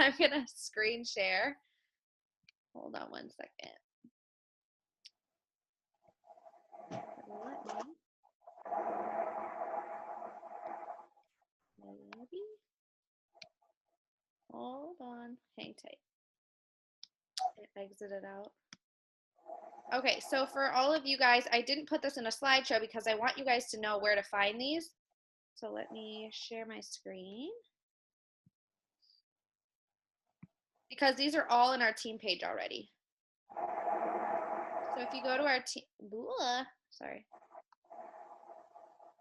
I'm going to screen share. Hold on one second. Maybe. Hold on. Hang tight. It exited out. Okay, so for all of you guys, I didn't put this in a slideshow because I want you guys to know where to find these. So let me share my screen. Because these are all in our team page already. So if you go to our team,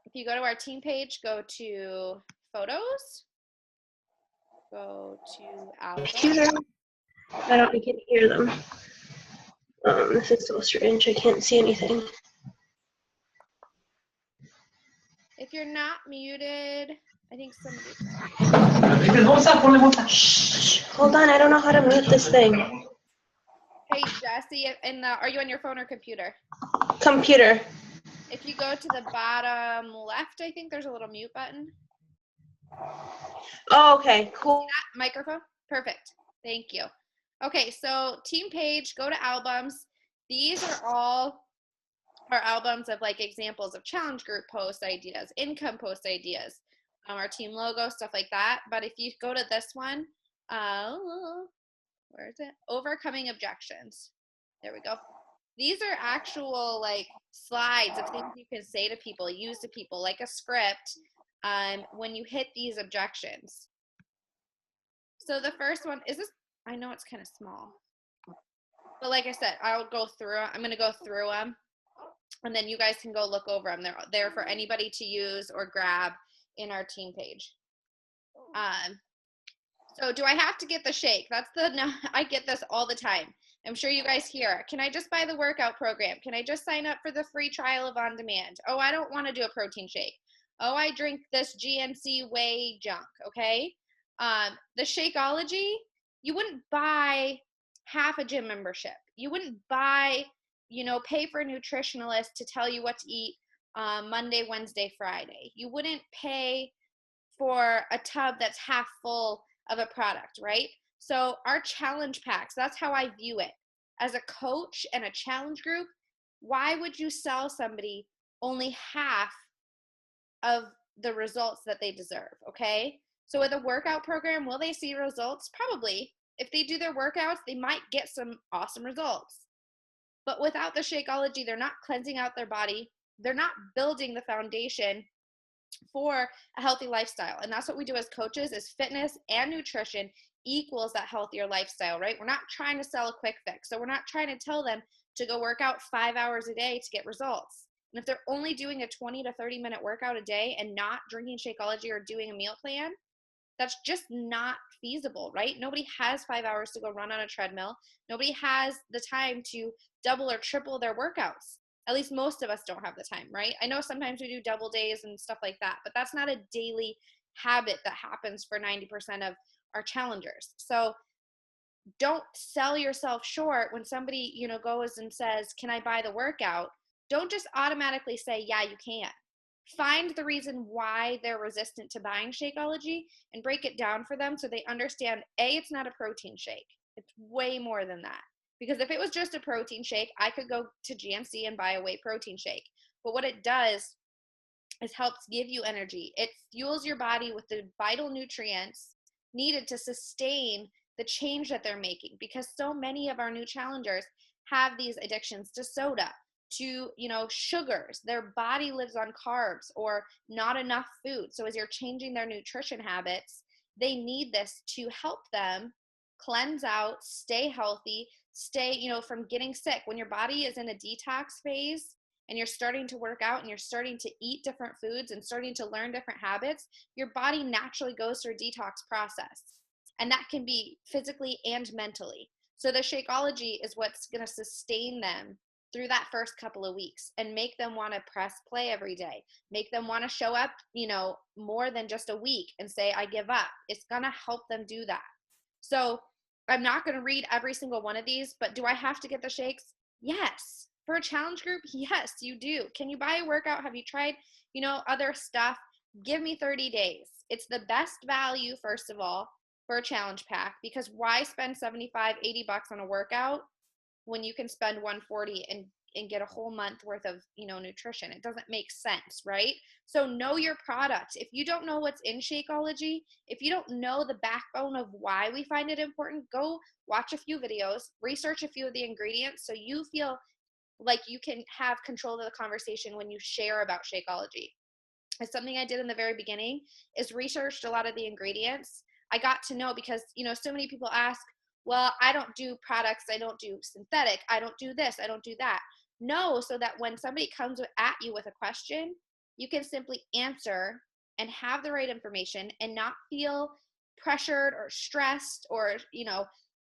If you go to our team page, go to photos, go to album. I can hear them. This is so strange. I can't see anything. If you're not muted, I think somebody. Shh. Hold on, I don't know how to mute this thing. Hey Jesse, and are you on your phone or computer? Computer. If you go to the bottom left, I think there's a little mute button. Oh, okay, cool. See that microphone? Perfect. Thank you. Okay, so team page, go to albums. These are all our albums of like examples of challenge group post ideas, income post ideas, our team logo, stuff like that. But if you go to this one, where is it? Overcoming objections. There we go. These are actual like slides of things you can say to people, use to people, like a script when you hit these objections. So the first one is this. I know it's kind of small, but like I said, I'll go through. I'm going to go through them, and then you guys can go look over them. They're there for anybody to use or grab in our team page. So do I have to get the shake? No, I get this all the time. I'm sure you guys hear it. Can I just buy the workout program? Can I just sign up for the free trial of On Demand? Oh, I don't want to do a protein shake. Oh, I drink this GNC whey junk, okay? The Shakeology, you wouldn't buy half a gym membership. You wouldn't buy, pay for a nutritionalist to tell you what to eat Monday, Wednesday, Friday. You wouldn't pay for a tub that's half full of a product, right? So our challenge packs, that's how I view it. As a coach and a challenge group, why would you sell somebody only half of the results that they deserve, okay? So with a workout program, will they see results? Probably. If they do their workouts, they might get some awesome results. But without the Shakeology, they're not cleansing out their body. They're not building the foundation for a healthy lifestyle. And that's what we do as coaches, is fitness and nutrition equals that healthier lifestyle, right? We're not trying to sell a quick fix. So we're not trying to tell them to go work out 5 hours a day to get results. And if they're only doing a 20 to 30 minute workout a day and not drinking Shakeology or doing a meal plan, that's just not feasible, right? Nobody has 5 hours to go run on a treadmill. Nobody has the time to double or triple their workouts. At least most of us don't have the time, right? I know sometimes we do double days and stuff like that, but that's not a daily habit that happens for 90% of our challengers. So don't sell yourself short when somebody, goes and says, can I buy the workout? Don't just automatically say, yeah, you can. Find the reason why they're resistant to buying Shakeology and break it down for them so they understand, A, it's not a protein shake. It's way more than that. Because if it was just a protein shake, I could go to GNC and buy a whey protein shake. But what it does is helps give you energy. It fuels your body with the vital nutrients needed to sustain the change that they're making, because so many of our new challengers have these addictions to soda, to sugars. Their body lives on carbs or not enough food. So as you're changing their nutrition habits, they need this to help them cleanse out, stay healthy, stay from getting sick. When your body is in a detox phase and you're starting to work out and you're starting to eat different foods and starting to learn different habits, your body naturally goes through a detox process. And that can be physically and mentally. So the Shakeology is what's going to sustain them through that first couple of weeks and make them want to press play every day, make them want to show up, more than just a week and say, I give up. It's going to help them do that. So I'm not going to read every single one of these, but do I have to get the shakes? Yes. For a challenge group, yes, you do. Can you buy a workout? Have you tried, other stuff? Give me 30 days. It's the best value, first of all, for a challenge pack, because why spend 75, 80 bucks on a workout when you can spend 140 and get a whole month worth of, nutrition? It doesn't make sense, right? So know your product. If you don't know what's in Shakeology, if you don't know the backbone of why we find it important, go watch a few videos, research a few of the ingredients so you feel like you can have control of the conversation when you share about Shakeology. It's something I did in the very beginning, is researched a lot of the ingredients. I got to know, because, so many people ask, well, I don't do products, I don't do synthetic, I don't do this, I don't do that. No, so that when somebody comes at you with a question, you can simply answer and have the right information and not feel pressured or stressed or,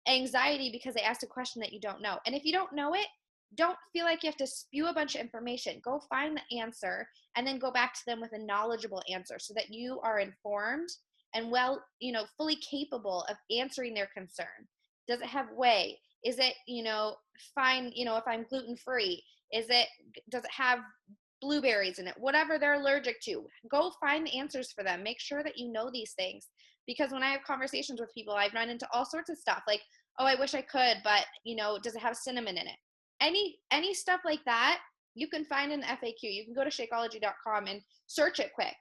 anxiety because they asked a question that you don't know. And if you don't know it, don't feel like you have to spew a bunch of information. Go find the answer and then go back to them with a knowledgeable answer so that you are informed and fully capable of answering their concern. Does it have whey? Is it, fine, if I'm gluten-free? Does it have blueberries in it? Whatever they're allergic to, go find the answers for them. Make sure that you know these things, because when I have conversations with people, I've run into all sorts of stuff like, oh, I wish I could, but, does it have cinnamon in it? Any stuff like that, you can find in the FAQ. You can go to Shakeology.com and search it quick.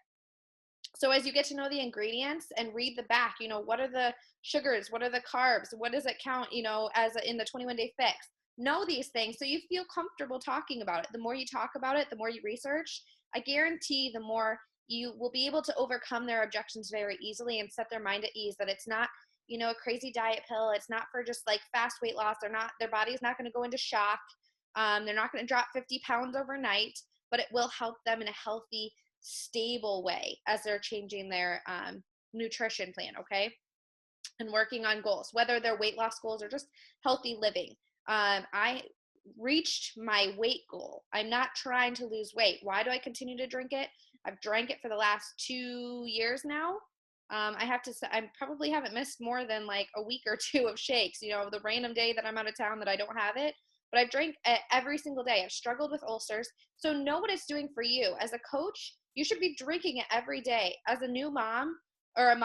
So as you get to know the ingredients and read the back, what are the sugars? What are the carbs? What does it count, as in the 21-day fix? Know these things so you feel comfortable talking about it. The more you talk about it, the more you research, I guarantee the more you will be able to overcome their objections very easily and set their mind at ease that it's not, a crazy diet pill. It's not for just like fast weight loss. Their body's not going to go into shock. They're not going to drop 50 pounds overnight, but it will help them in a healthy, stable way as they're changing their nutrition plan, okay? And working on goals, whether they're weight loss goals or just healthy living. I reached my weight goal. I'm not trying to lose weight. Why do I continue to drink it? I've drank it for the last 2 years now. I have to say, I probably haven't missed more than like a week or two of shakes, the random day that I'm out of town that I don't have it. But I've drank it every single day. I've struggled with ulcers. So know what it's doing for you. As a coach, you should be drinking it every day. As a new mom or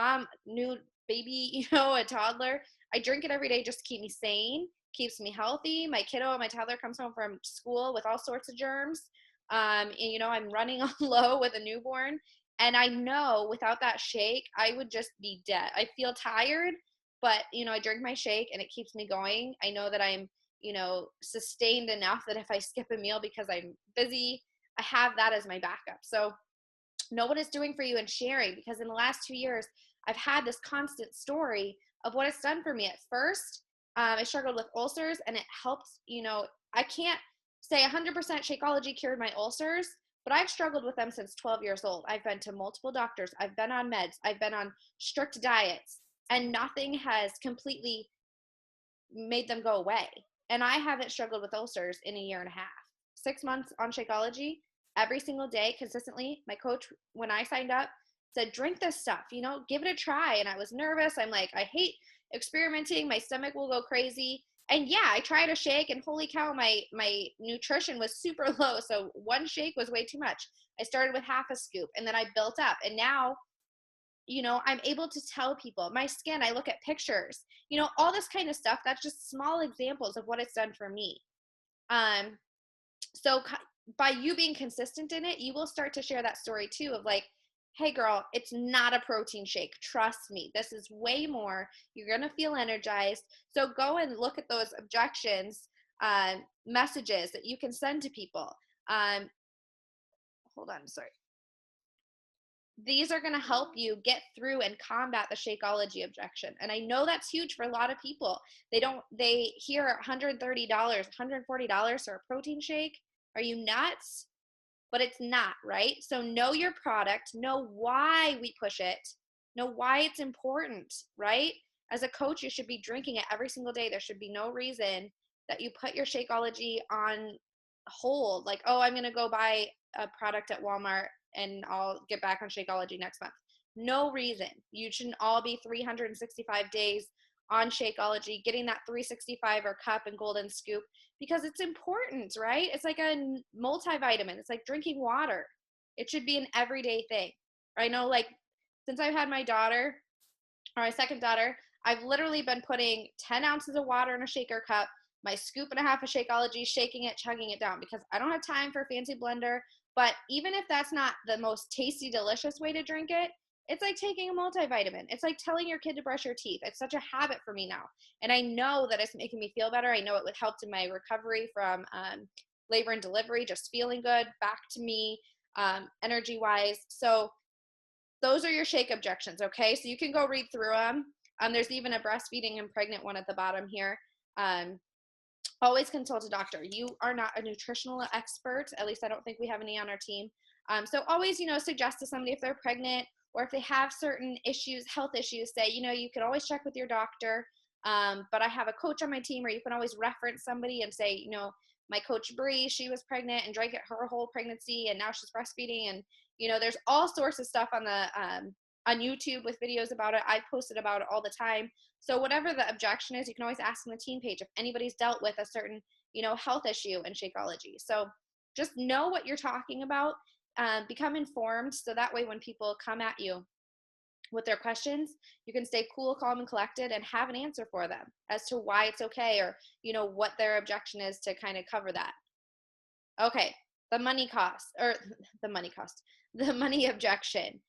new baby, a toddler, I drink it every day just to keep me sane, keeps me healthy. My toddler comes home from school with all sorts of germs. And, I'm running on low with a newborn. And I know without that shake, I would just be dead. I feel tired, but, I drink my shake and it keeps me going. I know that I'm, sustained enough that if I skip a meal because I'm busy, I have that as my backup. So know what it's doing for you and sharing, because in the last 2 years, I've had this constant story of what it's done for me. At first, I struggled with ulcers, and it helps, I can't say 100% Shakeology cured my ulcers, but I've struggled with them since 12 years old. I've been to multiple doctors. I've been on meds. I've been on strict diets, and nothing has completely made them go away. And I haven't struggled with ulcers in a year and a half. 6 months on Shakeology, every single day, consistently. My coach, when I signed up, said, drink this stuff, give it a try. And I was nervous. I'm like, I hate experimenting. My stomach will go crazy. And yeah, I tried a shake, and holy cow, my nutrition was super low. So one shake was way too much. I started with half a scoop, and then I built up. And now, I'm able to tell people my skin, I look at pictures, all this kind of stuff. That's just small examples of what it's done for me. So by you being consistent in it, you will start to share that story too of like, hey girl, it's not a protein shake. Trust me, this is way more. You're going to feel energized. So go and look at those objections, messages that you can send to people. Hold on, sorry. These are going to help you get through and combat the Shakeology objection. And I know that's huge for a lot of people. They hear $130, $140 for a protein shake. Are you nuts? But it's not, right? So know your product, know why we push it, know why it's important, right? As a coach, you should be drinking it every single day. There should be no reason that you put your Shakeology on hold. Like, oh, I'm going to go buy a product at Walmart and I'll get back on Shakeology next month. No reason. You shouldn't all be 365 days on Shakeology, getting that 365 or cup and golden scoop, because it's important, right? It's like a multivitamin. It's like drinking water. It should be an everyday thing. I know, like, since I've had my daughter, or my second daughter, I've literally been putting 10 ounces of water in a shaker cup, my scoop and a half of Shakeology, shaking it, chugging it down, because I don't have time for a fancy blender. But even if that's not the most tasty, delicious way to drink it, it's like taking a multivitamin. It's like telling your kid to brush your teeth. It's such a habit for me now. And I know that it's making me feel better. I know it would help in my recovery from labor and delivery, just feeling good, back to me, energy wise. So those are your shake objections, okay? So you can go read through them. There's even a breastfeeding and pregnant one at the bottom here. Always consult a doctor. You are not a nutritional expert. At least I don't think we have any on our team. So always, suggest to somebody if they're pregnant or if they have certain issues, health issues, say, you can always check with your doctor. But I have a coach on my team, or you can always reference somebody and say, my coach Bree, she was pregnant and drank it her whole pregnancy, and now she's breastfeeding. And there's all sorts of stuff on the on YouTube with videos about it. I posted about it all the time. So whatever the objection is, you can always ask on the team page if anybody's dealt with a certain, health issue in Shakeology. So just know what you're talking about, become informed, so that way when people come at you with their questions, you can stay cool, calm, and collected and have an answer for them as to why it's okay, or, what their objection is to kind of cover that. Okay, the money objection.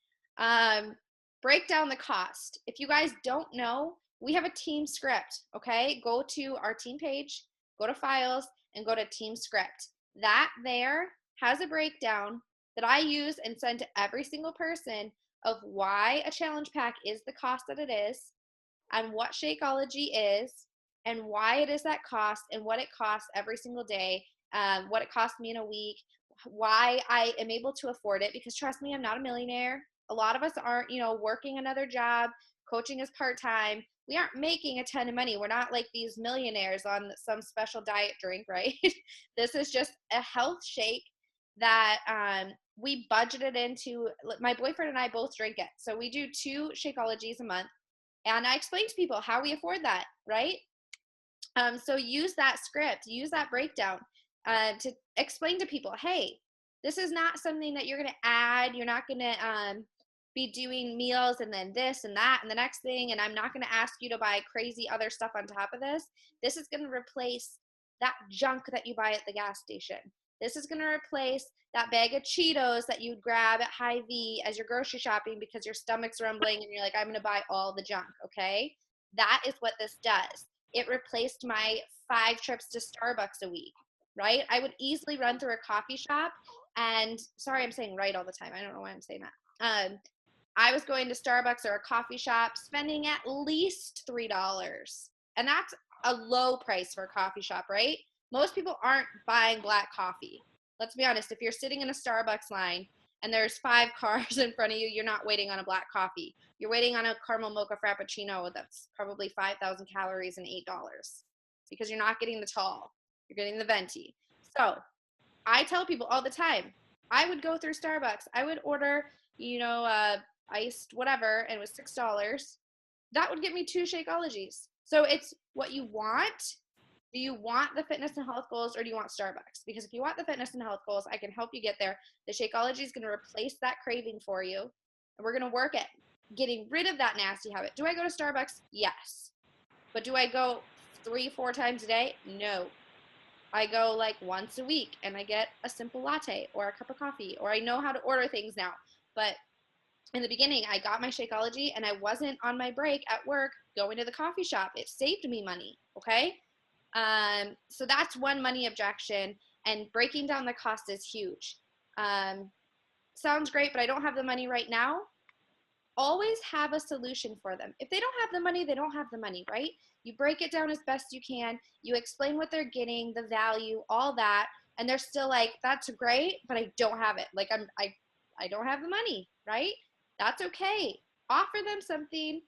Break down the cost. If you guys don't know, we have a team script, okay? Go to our team page, go to files, and go to team script. That there has a breakdown that I use and send to every single person of why a challenge pack is the cost that it is, and what Shakeology is, and why it is that cost, and what it costs every single day, what it costs me in a week, why I am able to afford it, because trust me, I'm not a millionaire. A lot of us aren't, working another job, coaching is part-time. We aren't making a ton of money. We're not like these millionaires on some special diet drink, right? This is just a health shake that we budgeted into. My boyfriend and I both drink it. So we do 2 Shakeologies a month. And I explain to people how we afford that, right? So use that script, use that breakdown to explain to people, hey, this is not something that you're going to add. You're not going to be doing meals and then this and that and the next thing. And I'm not going to ask you to buy crazy other stuff on top of this. This is going to replace that junk that you buy at the gas station. This is going to replace that bag of Cheetos that you'd grab at Hy-Vee as you're grocery shopping because your stomach's rumbling and you're like, I'm going to buy all the junk, okay? That is what this does. It replaced my 5 trips to Starbucks a week, right? I would easily run through a coffee shop and, sorry, I'm saying right all the time. I don't know why I'm saying that. I was going to Starbucks or a coffee shop, spending at least $3. And that's a low price for a coffee shop, right? Most people aren't buying black coffee. Let's be honest, if you're sitting in a Starbucks line and there's 5 cars in front of you, you're not waiting on a black coffee. You're waiting on a caramel mocha frappuccino that's probably 5,000 calories and $8 because you're not getting the tall. You're getting the venti. So I tell people all the time, I would go through Starbucks. I would order, iced whatever, and it was $6. That would get me 2 Shakeologies. So it's what you want. Do you want the fitness and health goals, or do you want Starbucks? Because if you want the fitness and health goals, I can help you get there. The Shakeology is going to replace that craving for you, and we're going to work at getting rid of that nasty habit. Do I go to Starbucks? Yes. But do I go 3-4 times a day? No. I go like once a week, and I get a simple latte or a cup of coffee, or I know how to order things now. But in the beginning, I got my Shakeology, and I wasn't on my break at work going to the coffee shop. It saved me money, okay? So that's one money objection, and breaking down the cost is huge. Sounds great, but I don't have the money right now. Always have a solution for them. If they don't have the money, they don't have the money, right? You break it down as best you can. You explain what they're getting, the value, all that, and they're still like, that's great, but I don't have it. Like I don't have the money, right? That's okay. Offer them something.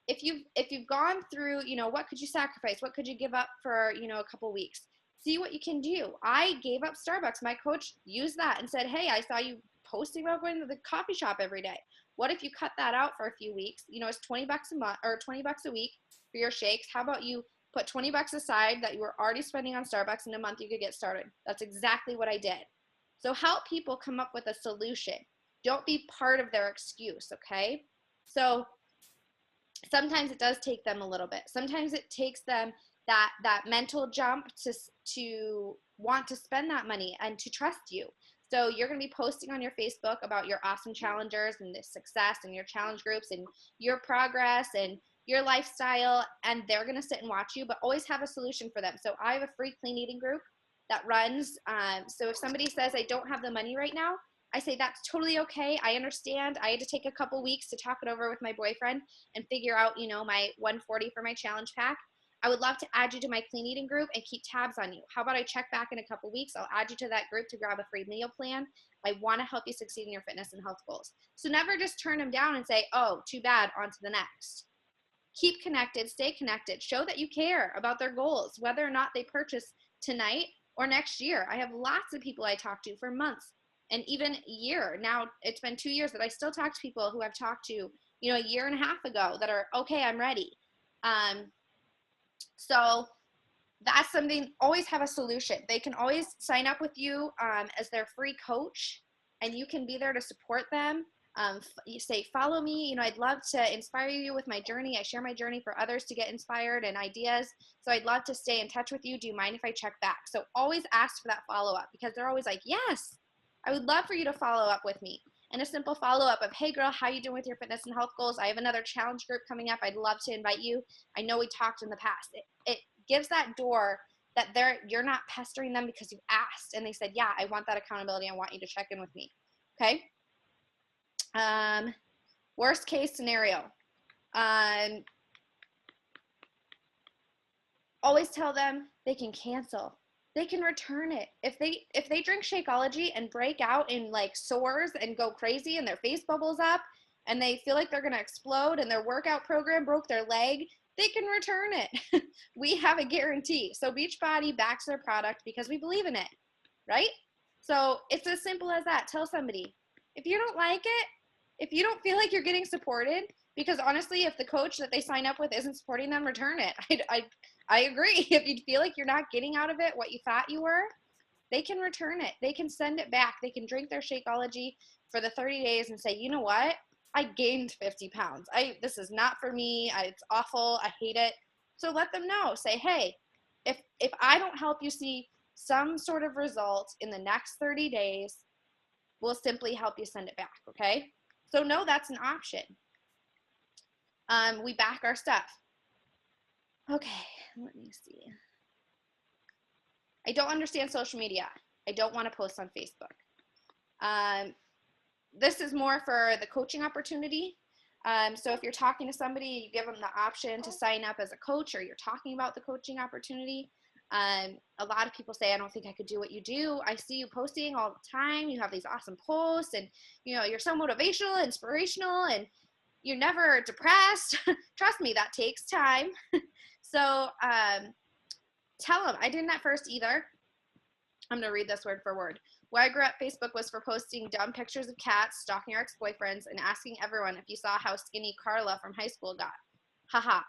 If you've gone through, what could you sacrifice? What could you give up for, a couple weeks? See what you can do. I gave up Starbucks. My coach used that and said, hey, I saw you posting about going to the coffee shop every day. What if you cut that out for a few weeks? It's $20 a month or $20 a week for your shakes. How about you put $20 aside that you were already spending on Starbucks, in a month you could get started? That's exactly what I did. So help people come up with a solution. Don't be part of their excuse, okay? So sometimes it does take them a little bit. Sometimes it takes them that mental jump to want to spend that money and to trust you. So you're going to be posting on your Facebook about your awesome challengers and the success and your challenge groups and your progress and your lifestyle, and they're going to sit and watch you, but always have a solution for them. So I have a free clean eating group that runs. So if somebody says, I don't have the money right now, I say, that's totally okay. I understand. I had to take a couple weeks to talk it over with my boyfriend and figure out, my 140 for my challenge pack. I would love to add you to my clean eating group and keep tabs on you. How about I check back in a couple weeks? I'll add you to that group to grab a free meal plan. I want to help you succeed in your fitness and health goals. So never just turn them down and say, oh, too bad, on to the next. Keep connected, stay connected, show that you care about their goals, whether or not they purchase tonight or next year. I have lots of people I talk to for months and even a year. Now it's been 2 years that I still talk to people who I've talked to, a year and a half ago that are, okay, I'm ready. So that's something, always have a solution. They can always sign up with you as their free coach, and you can be there to support them. You say, follow me. I'd love to inspire you with my journey. I share my journey for others to get inspired and ideas. So I'd love to stay in touch with you. Do you mind if I check back? So always ask for that follow-up, because they're always like, yes, I would love for you to follow up with me. And a simple follow-up of, hey girl, how you doing with your fitness and health goals? I have another challenge group coming up. I'd love to invite you. I know we talked in the past. It gives that door that you're not pestering them because you asked and they said, yeah, I want that accountability. I want you to check in with me. Okay. Worst case scenario. Always tell them they can cancel. They can return it. If they drink Shakeology and break out in like sores and go crazy and their face bubbles up and they feel like they're going to explode and their workout program broke their leg, they can return it. We have a guarantee. So Beachbody backs their product because we believe in it, right? So it's as simple as that. Tell somebody, if you don't like it, if you don't feel like you're getting supported, because honestly, if the coach that they sign up with isn't supporting them, return it. I agree. If you feel like you're not getting out of it what you thought you were, they can return it. They can send it back. They can drink their Shakeology for the 30 days and say, you know what? I gained 50 pounds. This is not for me. It's awful. I hate it. So let them know. Say, hey, if I don't help you see some sort of result in the next 30 days, we'll simply help you send it back, okay? So no, that's an option. We back our stuff. Okay, let me see. I don't understand social media. I don't want to post on Facebook. This is more for the coaching opportunity. So if you're talking to somebody, you give them the option to sign up as a coach, or you're talking about the coaching opportunity. A lot of people say, I don't think I could do what you do. I see you posting all the time. You have these awesome posts and, you're so motivational, inspirational, and you're never depressed. Trust me, that takes time. So tell them, I didn't at first either. I'm going to read this word for word. Where I grew up, Facebook was for posting dumb pictures of cats, stalking our ex-boyfriends, and asking everyone if you saw how skinny Carla from high school got. Haha.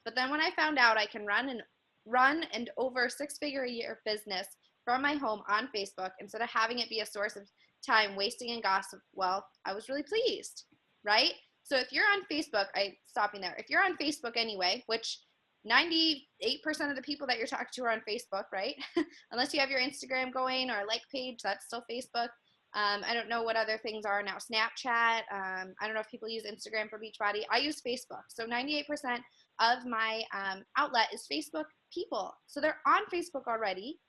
But then when I found out I can run and over six-figure-a-year business from my home on Facebook instead of having it be a source of time wasting and gossip, well, I was really pleased, right? So if you're on Facebook, stopping there. If you're on Facebook anyway, which 98% of the people that you're talking to are on Facebook, right? Unless you have your Instagram going or a like page, that's still Facebook. I don't know what other things are now. Snapchat. I don't know if people use Instagram for Beachbody. I use Facebook. So 98% of my outlet is Facebook people. So they're on Facebook already.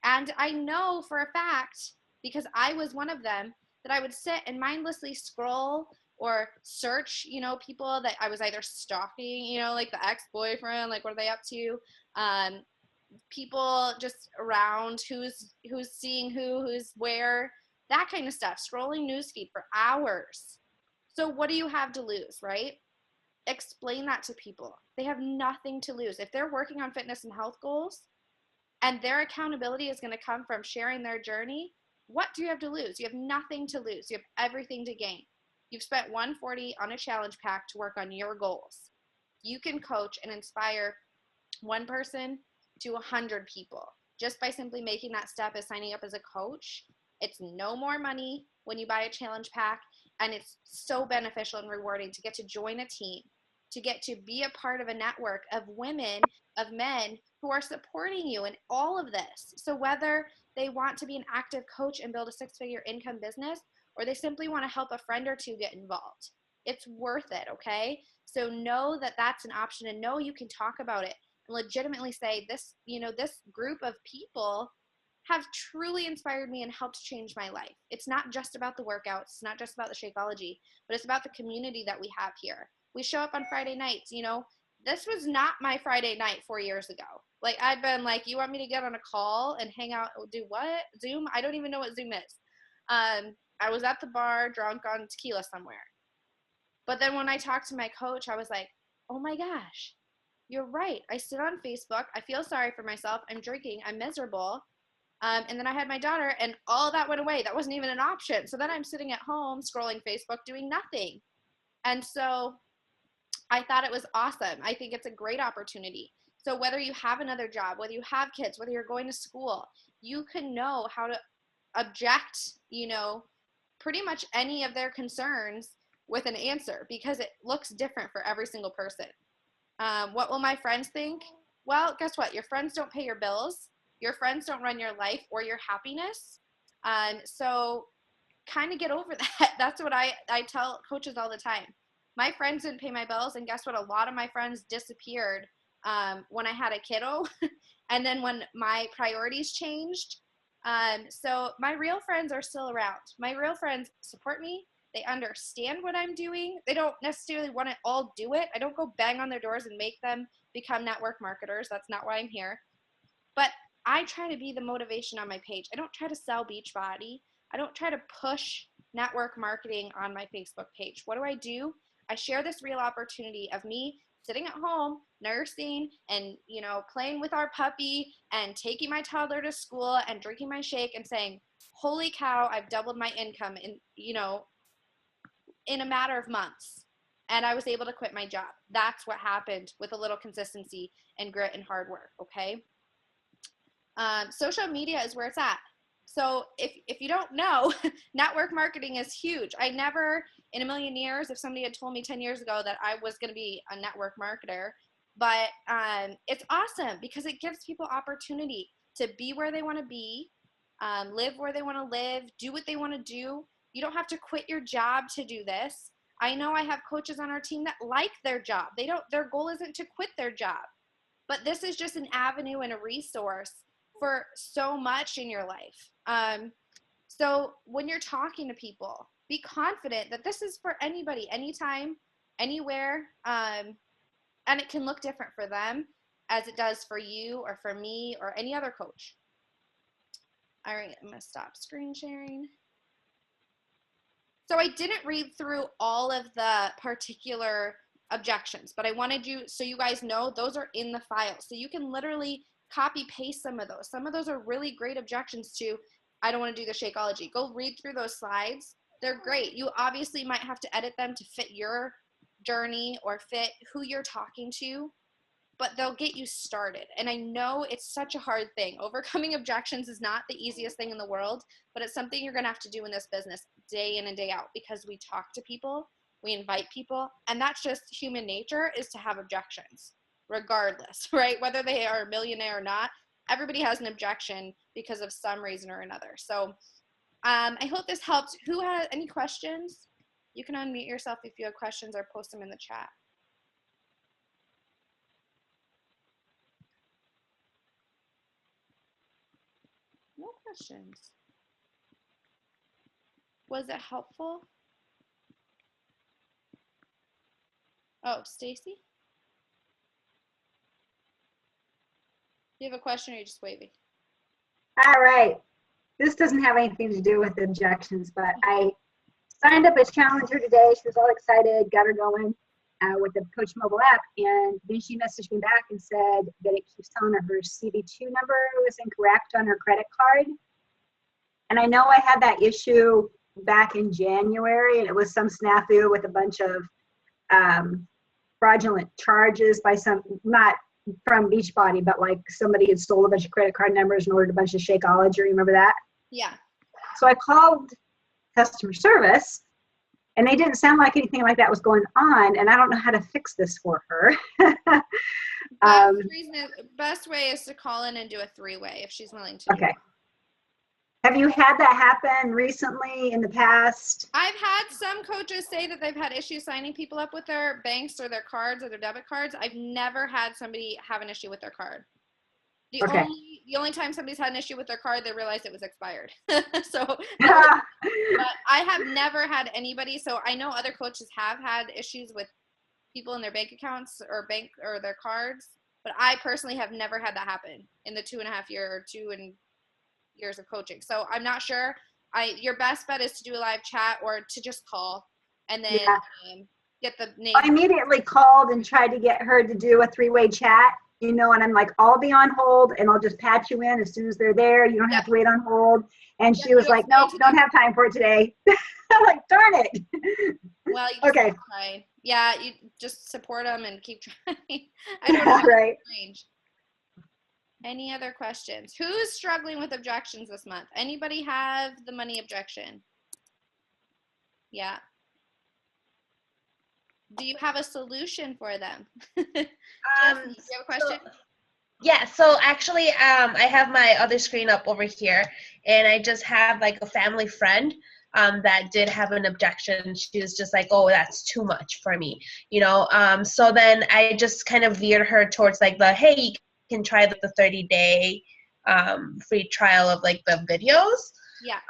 And I know for a fact, because I was one of them, that I would sit and mindlessly scroll or search, people that I was either stalking, like the ex-boyfriend, like what are they up to? People just around, who's seeing who's where, that kind of stuff, scrolling newsfeed for hours. So what do you have to lose, right? Explain that to people. They have nothing to lose. If they're working on fitness and health goals and their accountability is going to come from sharing their journey, what do you have to lose? You have nothing to lose. You have everything to gain. You've spent 140 on a challenge pack to work on your goals. You can coach and inspire one person to 100 people just by simply making that step as signing up as a coach. It's no more money when you buy a challenge pack, and it's so beneficial and rewarding to get to join a team to get to be a part of a network of women, of men who are supporting you in all of this. So whether they want to be an active coach and build a 6-figure income business, or they simply want to help a friend or two get involved, it's worth it, okay? So know that that's an option, and know you can talk about it and legitimately say, this, this group of people have truly inspired me and helped change my life. It's not just about the workouts, it's not just about the Shakeology, but it's about the community that we have here. We show up on Friday nights, this was not my Friday night 4 years ago. Like, I'd been like, you want me to get on a call and hang out, do what? Zoom? I don't even know what Zoom is. I was at the bar drunk on tequila somewhere. But then when I talked to my coach, I was like, oh my gosh, you're right. I sit on Facebook. I feel sorry for myself. I'm drinking. I'm miserable. And then I had my daughter, and all that went away. That wasn't even an option. So then I'm sitting at home scrolling Facebook doing nothing. And so I thought it was awesome. I think it's a great opportunity. So whether you have another job, whether you have kids, whether you're going to school, you can know how to object, pretty much any of their concerns with an answer, because it looks different for every single person. What will my friends think? Well, guess what? Your friends don't pay your bills. Your friends don't run your life or your happiness. So kind of get over that. That's what I tell coaches all the time. My friends didn't pay my bills, and guess what? A lot of my friends disappeared when I had a kiddo, and then when my priorities changed. So my real friends are still around. My real friends support me. They understand what I'm doing. They don't necessarily want to all do it. I don't go bang on their doors and make them become network marketers. That's not why I'm here. But I try to be the motivation on my page. I don't try to sell Beachbody. I don't try to push network marketing on my Facebook page. What do? I share this real opportunity of me sitting at home, nursing, and, playing with our puppy, and taking my toddler to school, and drinking my shake, and saying, holy cow, I've doubled my income in a matter of months. And I was able to quit my job. That's what happened with a little consistency and grit and hard work, okay? Social media is where it's at. So if you don't know, network marketing is huge. I never in a million years, if somebody had told me 10 years ago that I was going to be a network marketer, but it's awesome because it gives people opportunity to be where they want to be, live where they want to live, do what they want to do. You don't have to quit your job to do this. I know I have coaches on our team that like their job. Their goal isn't to quit their job, but this is just an avenue and a resource for so much in your life. So when you're talking to people, be confident that this is for anybody, anytime, anywhere, and it can look different for them as it does for you or for me or any other coach. All right, I'm gonna stop screen sharing. So I didn't read through all of the particular objections, but I wanted you, so you guys know those are in the file. So you can literally copy paste some of those. Some of those are really great objections to, I don't want to do the Shakeology. Go read through those slides. They're great. You obviously might have to edit them to fit your journey or fit who you're talking to, but they'll get you started. And I know it's such a hard thing. Overcoming objections is not the easiest thing in the world, but it's something you're gonna have to do in this business day in and day out, because we talk to people, we invite people, and that's just human nature, is to have objections, regardless, right? Whether they are a millionaire or not, everybody has an objection because of some reason or another. So I hope this helped. Who has any questions? You can unmute yourself if you have questions or post them in the chat. No questions. Was it helpful? Oh, Stacy? Do you have a question, or are you just waving? All right. This doesn't have anything to do with objections, but I signed up as challenger today. She was all excited, got her going with the Coach mobile app, and then she messaged me back and said that it keeps telling her CB2 number was incorrect on her credit card. And I know I had that issue back in January, and it was some snafu with a bunch of fraudulent charges by some, not from Beachbody, but like somebody had stole a bunch of credit card numbers and ordered a bunch of Shakeology. Remember that? Yeah. So I called customer service, and they didn't sound like anything like that was going on, and I don't know how to fix this for her. Best way is to call in and do a 3-way if she's willing to do Okay. it. Have you had that happen recently in the past? I've had some coaches say that they've had issues signing people up with their banks or their cards or their debit cards. I've never had somebody have an issue with their card. The only time somebody's had an issue with their card, they realized it was expired. So, but I have never had anybody. So I know other coaches have had issues with people in their bank accounts or their cards, but I personally have never had that happen in the 2.5 years of coaching. So I'm not sure. Your best bet is to do a live chat or to just call and then get the name. I immediately called and tried to get her to do a 3-way chat, and I'm like, I'll be on hold and I'll just patch you in as soon as they're there. You don't have to wait on hold. And she was like, nope, don't have time for it today. I'm like, darn it. Well, you just try. Yeah, you just support them and keep trying. I don't know. Right. Strange. Any other questions? Who's struggling with objections this month? Anybody have the money objection? Yeah. Do you have a solution for them? Do you have a question? Yeah, so actually, I have my other screen up over here, and I just have like a family friend that did have an objection. She was just like, oh, that's too much for me, so then I just kind of veered her towards like hey, you can try the 30-day free trial of like the videos. Yeah.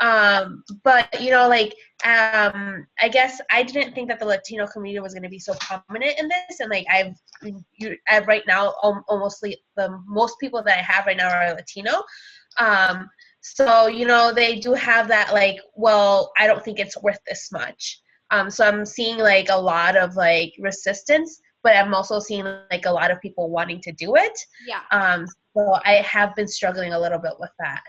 But I guess I didn't think that the Latino community was going to be so prominent in this, and like I've right now almost the most people that I have right now are Latino. So they do have that like, well, I don't think it's worth this much. So I'm seeing like a lot of like resistance, but I'm also seeing like a lot of people wanting to do it. Yeah. So I have been struggling a little bit with that.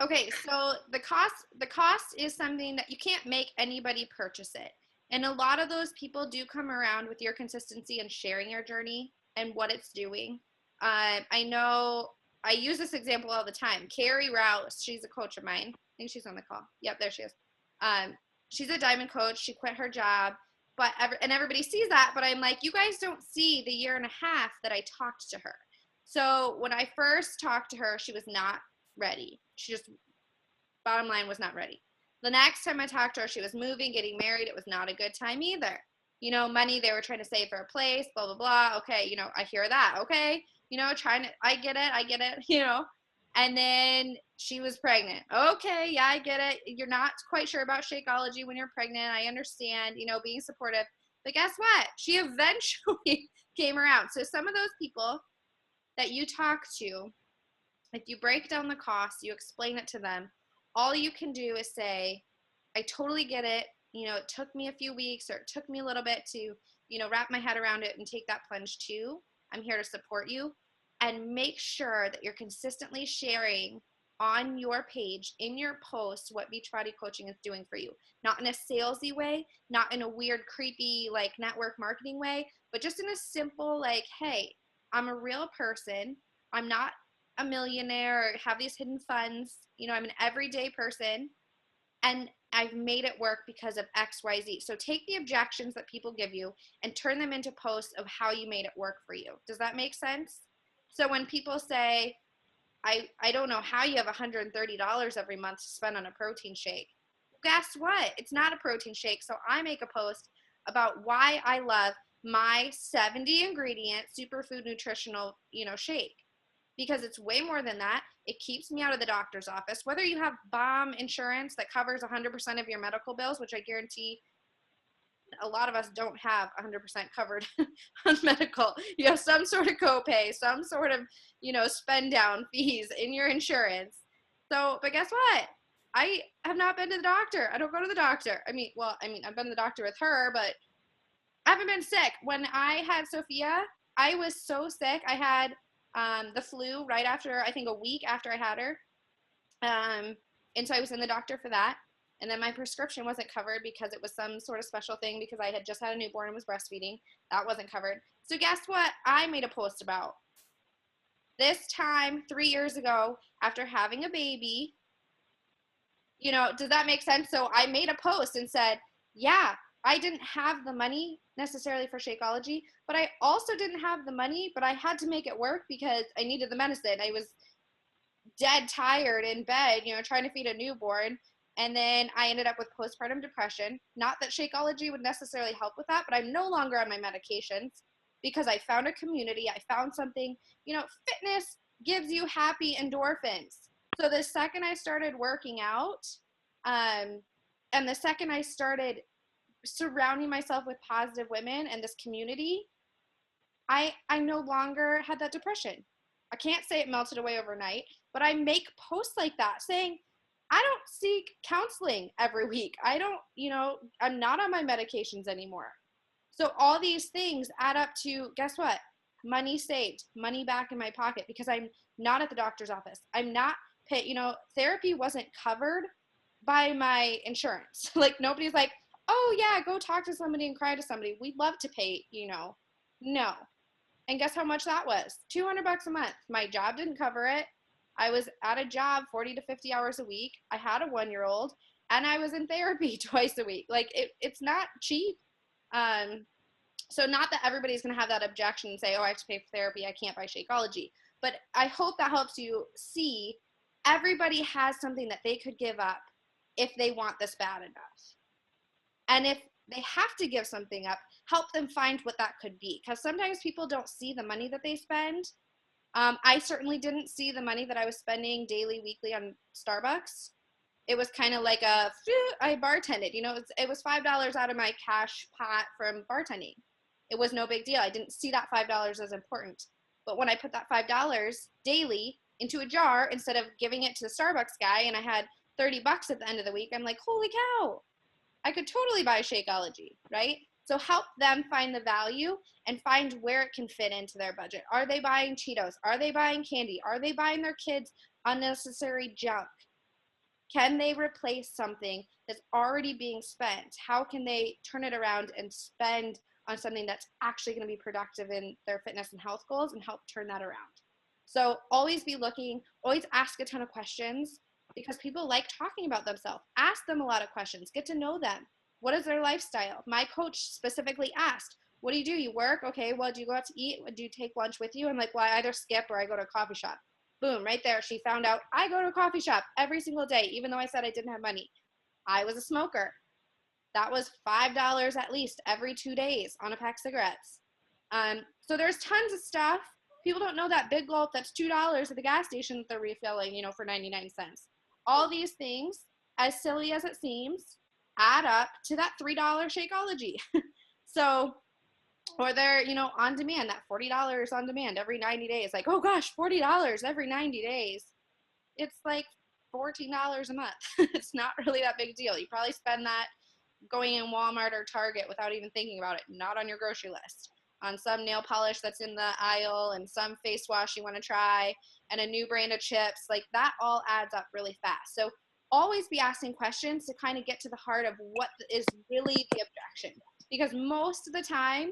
Okay, so the cost is something that you can't make anybody purchase it. And a lot of those people do come around with your consistency and sharing your journey and what it's doing. I know I use this example all the time. Carrie Rouse, she's a coach of mine. I think she's on the call. Yep, there she is. She's a diamond coach. She quit her job, and everybody sees that. But I'm like, you guys don't see the 1.5 years that I talked to her. So when I first talked to her, she was not ready. She just, bottom line, was not ready. The next time I talked to her, she was moving, getting married. It was not a good time either. Money they were trying to save for a place, blah, blah, blah. Okay, I hear that. Okay, I get it, And then she was pregnant. Okay, yeah, I get it. You're not quite sure about Shakeology when you're pregnant. I understand, being supportive. But guess what? She eventually came around. So some of those people that you talk to, if you break down the cost, you explain it to them, all you can do is say, I totally get it. It took me a few weeks, or it took me a little bit to, wrap my head around it and take that plunge too. I'm here to support you. And make sure that you're consistently sharing on your page, in your posts, what Beachbody Coaching is doing for you. Not in a salesy way, not in a weird, creepy, like network marketing way, but just in a simple, like, hey, I'm a real person. I'm not a millionaire or have these hidden funds. I'm an everyday person, and I've made it work because of XYZ. So take the objections that people give you and turn them into posts of how you made it work for you. Does that make sense? So when people say, I don't know how you have $130 every month to spend on a protein shake. Guess what? It's not a protein shake. So I make a post about why I love my 70 ingredient superfood nutritional, shake. Because it's way more than that. It keeps me out of the doctor's office. Whether you have bomb insurance that covers 100% of your medical bills, which I guarantee a lot of us don't have 100% covered on medical. You have some sort of copay, some sort of, spend down fees in your insurance. So, but guess what? I have not been to the doctor. I don't go to the doctor. I've been to the doctor with her, but I haven't been sick. When I had Sophia, I was so sick. I had the flu right after, I think a week after I had her. And so I was in the doctor for that. And then my prescription wasn't covered because it was some sort of special thing because I had just had a newborn and was breastfeeding. That wasn't covered. So guess what I made a post about? This time, 3 years ago, after having a baby, does that make sense? So I made a post and said, yeah, I didn't have the money necessarily for Shakeology, but I also didn't have the money, but I had to make it work because I needed the medicine. I was dead tired in bed, trying to feed a newborn. And then I ended up with postpartum depression. Not that Shakeology would necessarily help with that, but I'm no longer on my medications because I found a community. I found something, fitness gives you happy endorphins. So the second I started working out, and the second I started surrounding myself with positive women and this community, I no longer had that depression. I can't say it melted away overnight, but I make posts like that saying, I don't seek counseling every week. I don't, I'm not on my medications anymore. So all these things add up to, guess what? Money saved, money back in my pocket because I'm not at the doctor's office. I'm not paid, therapy wasn't covered by my insurance. Like nobody's like, oh yeah, go talk to somebody and cry to somebody. We'd love to pay, no. And guess how much that was? $200 a month. My job didn't cover it. I was at a job 40 to 50 hours a week. I had a 1-year-old and I was in therapy twice a week. Like it's not cheap. So not that everybody's going to have that objection and say, oh, I have to pay for therapy. I can't buy Shakeology. But I hope that helps you see everybody has something that they could give up if they want this bad enough. And if they have to give something up, help them find what that could be. Because sometimes people don't see the money that they spend. I certainly didn't see the money that I was spending daily, weekly on Starbucks. It was kind of like I bartended, it was $5 out of my cash pot from bartending. It was no big deal. I didn't see that $5 as important. But when I put that $5 daily into a jar instead of giving it to the Starbucks guy and I had $30 at the end of the week, I'm like, holy cow, I could totally buy Shakeology, right? So help them find the value and find where it can fit into their budget. Are they buying Cheetos? Are they buying candy? Are they buying their kids unnecessary junk? Can they replace something that's already being spent? How can they turn it around and spend on something that's actually going to be productive in their fitness and health goals and help turn that around? So always be looking, always ask a ton of questions because people like talking about themselves. Ask them a lot of questions, get to know them. What is their lifestyle? My coach specifically asked, what do? You work? Okay, well, do you go out to eat? Do you take lunch with you? I'm like, well, I either skip or I go to a coffee shop. Boom, right there. She found out I go to a coffee shop every single day, even though I said I didn't have money. I was a smoker. That was $5 at least every 2 days on a pack of cigarettes. So there's tons of stuff. People don't know that Big Gulp, that's $2 at the gas station that they're refilling, for 99 cents. All these things, as silly as it seems, add up to that $3 Shakeology. So, or they're, on demand, that $40 on demand every 90 days. Like, oh gosh, $40 every 90 days. It's like $14 a month. It's not really that big deal. You probably spend that going in Walmart or Target without even thinking about it, not on your grocery list. On some nail polish that's in the aisle and some face wash you want to try and a new brand of chips, like that all adds up really fast. So always be asking questions to kind of get to the heart of what is really the objection. Because most of the time,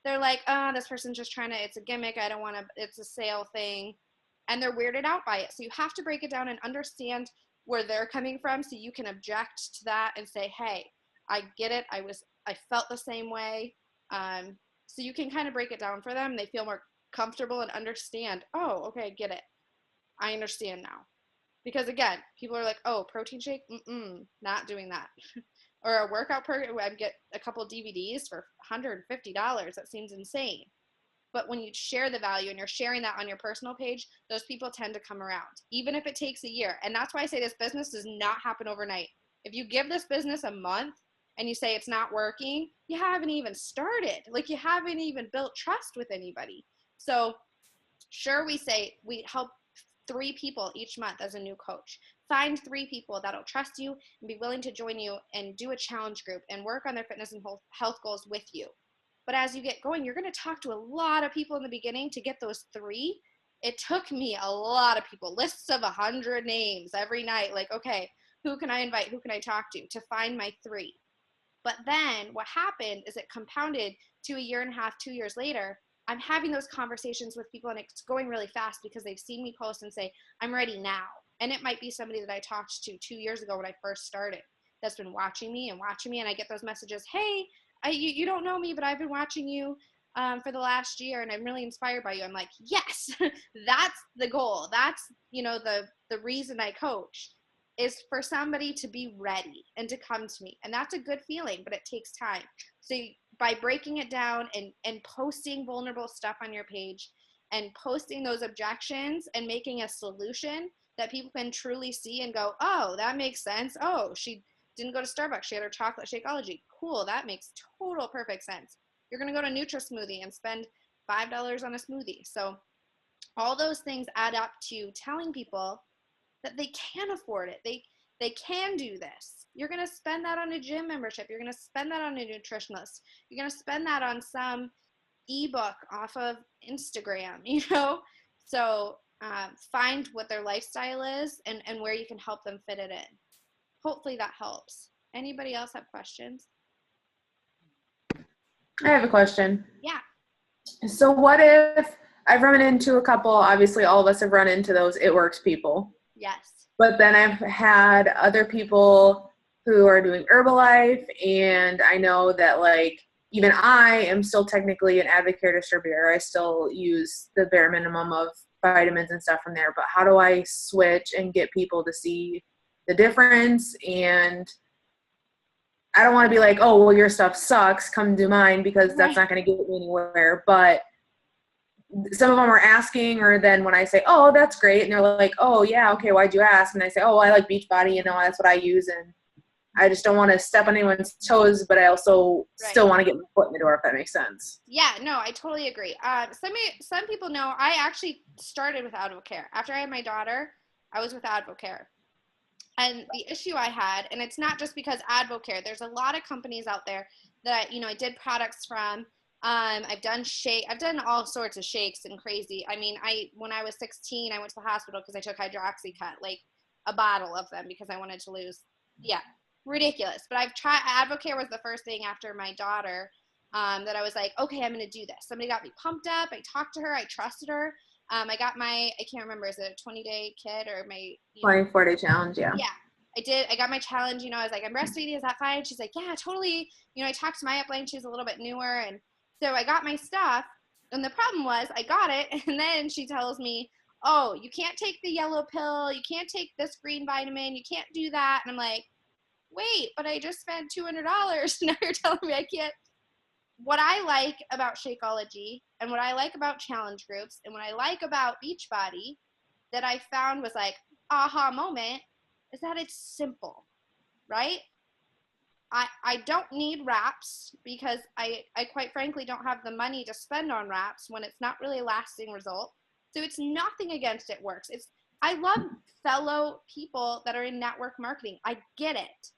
they're like, oh, this person's just trying to, it's a gimmick, I don't want to, it's a sale thing. And they're weirded out by it. So you have to break it down and understand where they're coming from so you can object to that and say, hey, I get it. I felt the same way. So you can kind of break it down for them. They feel more comfortable and understand, oh, okay, I get it. I understand now. Because again, people are like, oh, protein shake? Not doing that. Or a workout program, I get a couple DVDs for $150. That seems insane. But when you share the value and you're sharing that on your personal page, those people tend to come around, even if it takes a year. And that's why I say this business does not happen overnight. If you give this business a month and you say it's not working, you haven't even started. Like you haven't even built trust with anybody. So sure, we say we help 3 people each month as a new coach. Find 3 people that'll trust you and be willing to join you and do a challenge group and work on their fitness and health goals with you. But as you get going, you're going to talk to a lot of people in the beginning to get those 3. It took me a lot of people, lists of 100 names every night. Like, okay, who can I invite? Who can I talk to find my 3? But then what happened is it compounded to a year and a half, 2 years later. I'm having those conversations with people and it's going really fast because they've seen me post and say, I'm ready now. And it might be somebody that I talked to 2 years ago when I first started. that's been watching me, and I get those messages, hey, you don't know me, but I've been watching you for the last year, and I'm really inspired by you. I'm like, yes, that's the goal. That's, the reason I coach, is for somebody to be ready and to come to me. And that's a good feeling, but it takes time. So by breaking it down and posting vulnerable stuff on your page and posting those objections and making a solution that people can truly see and go, oh, that makes sense. Oh, she didn't go to Starbucks. She had her chocolate Shakeology. Cool. That makes total perfect sense. You're going to go to NutraSmoothie and spend $5 on a smoothie. So all those things add up to telling people that they can afford it. They can do this. You're going to spend that on a gym membership. You're going to spend that on a nutritionist. You're going to spend that on some ebook off of Instagram, So find what their lifestyle is and where you can help them fit it in. Hopefully that helps. Anybody else have questions? I have a question. Yeah. So what if I've run into a couple, obviously all of us have run into those it works people. Yes. But then I've had other people who are doing Herbalife, and I know that even I am still technically an Advocare distributor. I still use the bare minimum of vitamins and stuff from there. But how do I switch and get people to see the difference? And I don't want to be like, oh, well, your stuff sucks, come do mine, because that's not going to get me anywhere. But some of them are asking, or then when I say, oh, that's great, and they're like, oh, yeah, okay, why'd you ask? And I say, oh, I like Beachbody, that's what I use, and I just don't want to step on anyone's toes, but I also still want to get my foot in the door, if that makes sense. Yeah, no, I totally agree. Some people know I actually started with Advocare. After I had my daughter, I was with Advocare. And the issue I had, and it's not just because Advocare, there's a lot of companies out there that, I did products from. I've done all sorts of shakes and crazy. I mean, when I was 16, I went to the hospital because I took hydroxycut, like a bottle of them, because I wanted to lose. Yeah, ridiculous. But I've tried. Advocare was the first thing after my daughter that I was like, okay, I'm going to do this. Somebody got me pumped up. I talked to her. I trusted her. I got I can't remember, is it a 20-day kit or my 24-day challenge, yeah. Yeah, I did. I got my challenge, I was like, I'm breastfeeding, is that fine? She's like, yeah, totally. I talked to my upline, she's a little bit newer, and so I got my stuff, and the problem was I got it, and then she tells me, oh, you can't take the yellow pill, you can't take this green vitamin, you can't do that, and I'm like, wait, but I just spent $200, now you're telling me I can't. What I like about Shakeology and what I like about challenge groups and what I like about Beachbody that I found was like aha moment is that it's simple, right? I don't need wraps because I quite frankly don't have the money to spend on wraps when it's not really a lasting result. So it's nothing against it works. I love fellow people that are in network marketing. I get it.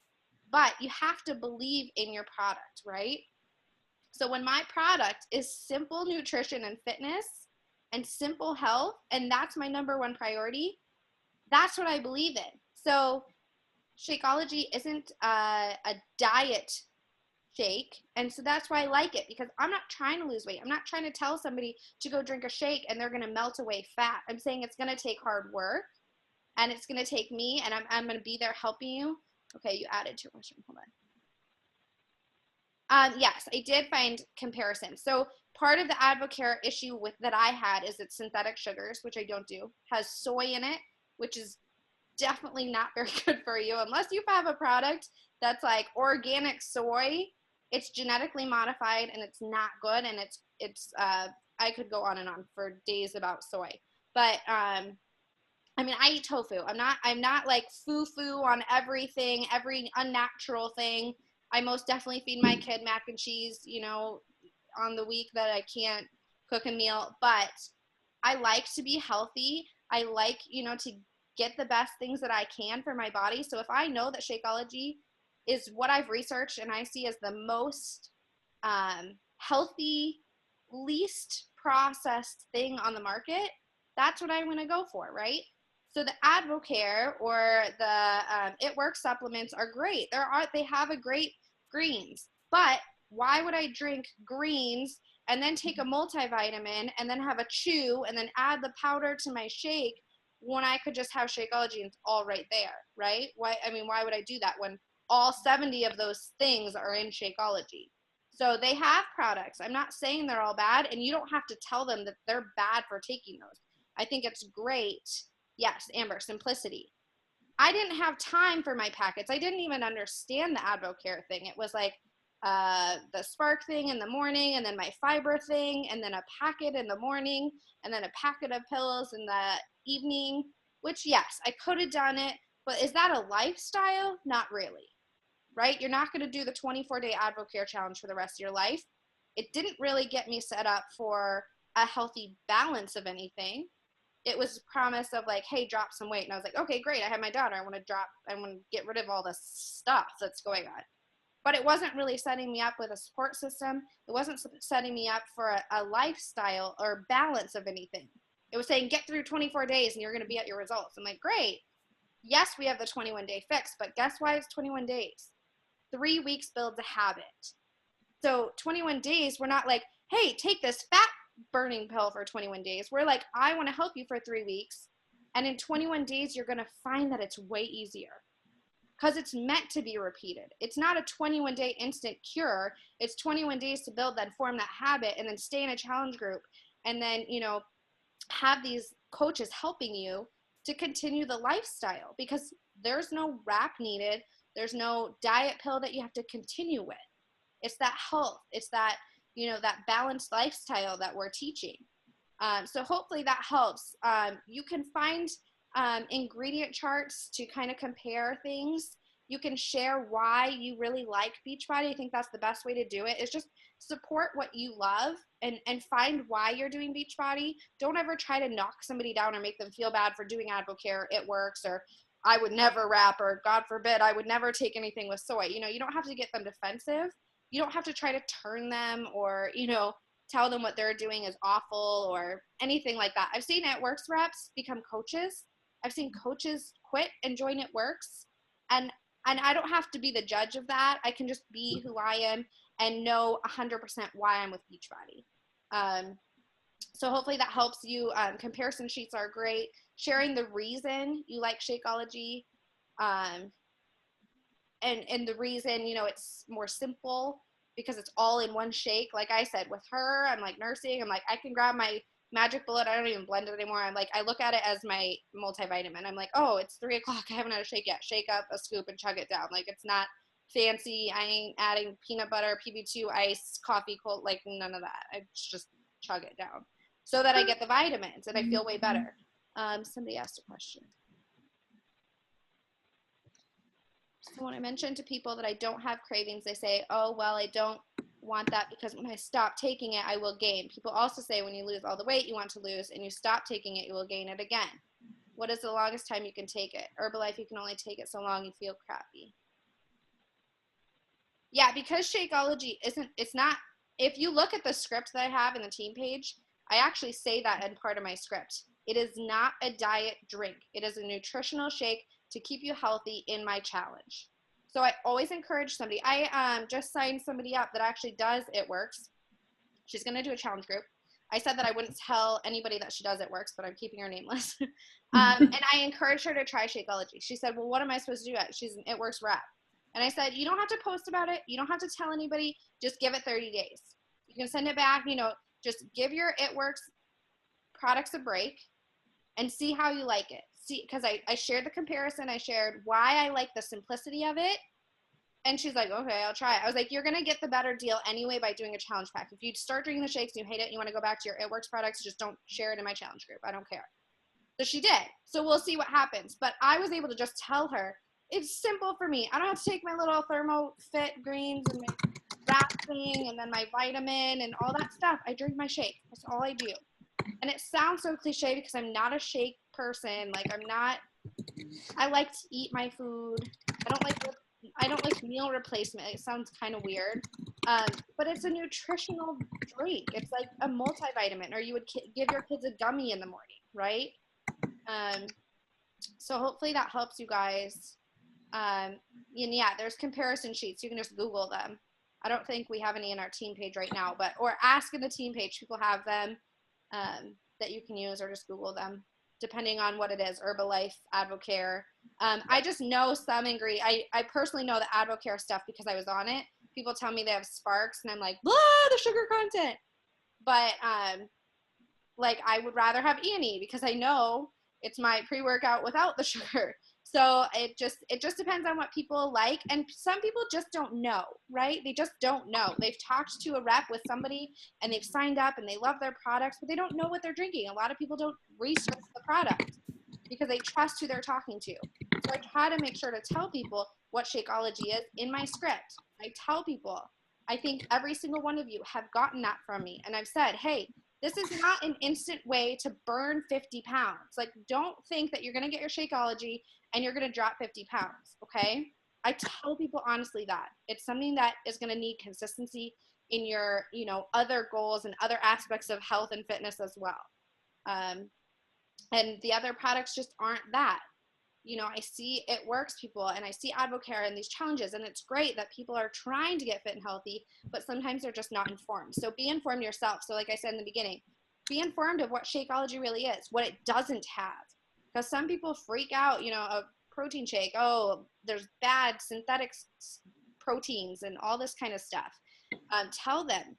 But you have to believe in your product, right? So when my product is simple nutrition and fitness and simple health, and that's my number one priority, that's what I believe in. So Shakeology isn't a diet shake, and so that's why I like it, because I'm not trying to lose weight. I'm not trying to tell somebody to go drink a shake and they're going to melt away fat. I'm saying it's going to take hard work, and it's going to take me, and I'm going to be there helping you. Okay, you added to your question. Hold on. Yes, I did find comparison. So part of the Advocare issue that I had is it's synthetic sugars, which I don't do, has soy in it, which is definitely not very good for you unless you have a product that's like organic soy. It's genetically modified and it's not good, and it's I could go on and on for days about soy. But I mean, I eat tofu. I'm not like foo-foo on everything, every unnatural thing. I most definitely feed my kid mac and cheese, on the week that I can't cook a meal. But I like to be healthy. I like, to get the best things that I can for my body. So if I know that Shakeology is what I've researched and I see as the most healthy, least processed thing on the market, that's what I'm going to go for, right? So the Advocare or the It Works supplements are great. They have a great greens, but why would I drink greens and then take a multivitamin and then have a chew and then add the powder to my shake when I could just have Shakeology and it's all right there, right? Why would I do that when all 70 of those things are in Shakeology. So they have products. I'm not saying they're all bad, and you don't have to tell them that they're bad for taking those. I think it's great. Yes, Amber, simplicity. I didn't have time for my packets. I didn't even understand the AdvoCare thing. It was like the Spark thing in the morning, and then my fiber thing, and then a packet in the morning, and then a packet of pills in the evening, which, yes, I could have done it, but is that a lifestyle? Not really, right? You're not going to do the 24-day AdvoCare challenge for the rest of your life. It didn't really get me set up for a healthy balance of anything. It was a promise of like, hey, drop some weight. And I was like, okay, great. I have my daughter. I want to get rid of all the stuff that's going on. But it wasn't really setting me up with a support system. It wasn't setting me up for a lifestyle or balance of anything. It was saying, get through 24 days and you're going to be at your results. I'm like, great. Yes, we have the 21-day fix, but guess why it's 21 days? 3 weeks builds a habit. So 21 days, we're not like, hey, take this fat burning pill for 21 days. We're like, I want to help you for 3 weeks. And in 21 days, you're going to find that it's way easier because it's meant to be repeated. It's not a 21-day instant cure. It's 21 days to build that, form that habit, and then stay in a challenge group. And then, have these coaches helping you to continue the lifestyle, because there's no wrap needed. There's no diet pill that you have to continue with. It's that health. It's that, that balanced lifestyle that we're teaching. So hopefully that helps. You can find ingredient charts to kind of compare things. You can share why you really like Beachbody. I think that's the best way to do it, is just support what you love and find why you're doing Beachbody. Don't ever try to knock somebody down or make them feel bad for doing AdvoCare. It works, or I would never wrap, or God forbid, I would never take anything with soy. You don't have to get them defensive. You don't have to try to turn them or, tell them what they're doing is awful or anything like that. I've seen It Works reps become coaches. I've seen coaches quit and join It Works. And I don't have to be the judge of that. I can just be who I am and know 100% why I'm with Beachbody. So hopefully that helps you. Comparison sheets are great. Sharing the reason you like Shakeology, and the reason, it's more simple because it's all in one shake. Like I said, with her, I'm like nursing. I'm like, I can grab my Magic Bullet. I don't even blend it anymore. I'm like, I look at it as my multivitamin. I'm like, oh, it's 3 o'clock. I haven't had a shake yet. Shake up a scoop and chug it down. Like, it's not fancy. I ain't adding peanut butter, PB2, ice, coffee, cold, like none of that. I just chug it down so that I get the vitamins and I feel way better. Somebody asked a question. So when I mention to people that I don't have cravings, they say, oh, well, I don't want that because when I stop taking it, I will gain. People also say when you lose all the weight you want to lose and you stop taking it, you will gain it again. What is the longest time you can take it? Herbalife, you can only take it so long you feel crappy. Yeah, because Shakeology it's not, if you look at the script that I have in the team page, I actually say that in part of my script. It is not a diet drink. It is a nutritional shake to keep you healthy in my challenge. So I always encourage somebody. I just signed somebody up that actually does It Works. She's going to do a challenge group. I said that I wouldn't tell anybody that she does It Works, but I'm keeping her nameless. And I encouraged her to try Shakeology. She said, well, what am I supposed to do? She's an It Works rep. And I said, you don't have to post about it. You don't have to tell anybody. Just give it 30 days. You can send it back. Just give your It Works products a break and see how you like it. See, because I shared the comparison. I shared why I like the simplicity of it. And she's like, okay, I'll try it. I was like, you're going to get the better deal anyway by doing a challenge pack. If you start drinking the shakes and you hate it and you want to go back to your It Works products, just don't share it in my challenge group. I don't care. So she did. So we'll see what happens. But I was able to just tell her, it's simple for me. I don't have to take my little ThermoFit greens and my wrap thing and then my vitamin and all that stuff. I drink my shake. That's all I do. And it sounds so cliche because I'm not a shake person. Like I like to eat my food. I don't like meal replacement. It sounds kind of weird. But it's a nutritional drink. It's like a multivitamin, or you would give your kids a gummy in the morning, right? So hopefully that helps you guys. And yeah, there's comparison sheets. You can just Google them. I don't think we have any in our team page right now, or ask in the team page. People have them that you can use, or just Google them depending on what it is, Herbalife, Advocare. I just know some I personally know the Advocare stuff because I was on it. People tell me they have sparks, and I'm like, blah, the sugar content. But like, I would rather have Annie because I know it's my pre-workout without the sugar. So it just depends on what people like. And some people just don't know, right? They just don't know. They've talked to a rep with somebody and they've signed up and they love their products, but they don't know what they're drinking. A lot of people don't research the product because they trust who they're talking to. So I try to make sure to tell people what Shakeology is in my script. I tell people, I think every single one of you have gotten that from me. And I've said, hey, this is not an instant way to burn 50 pounds. Like, don't think that you're going to get your Shakeology and you're going to drop 50 pounds, okay? I tell people honestly that. It's something that is going to need consistency in your, other goals and other aspects of health and fitness as well. And the other products just aren't that. I see it works, people, and I see Advocare and these challenges, and it's great that people are trying to get fit and healthy, but sometimes they're just not informed. So be informed yourself. So like I said in the beginning, be informed of what Shakeology really is, what it doesn't have. Because some people freak out, a protein shake, oh, there's bad synthetic proteins and all this kind of stuff. Tell them,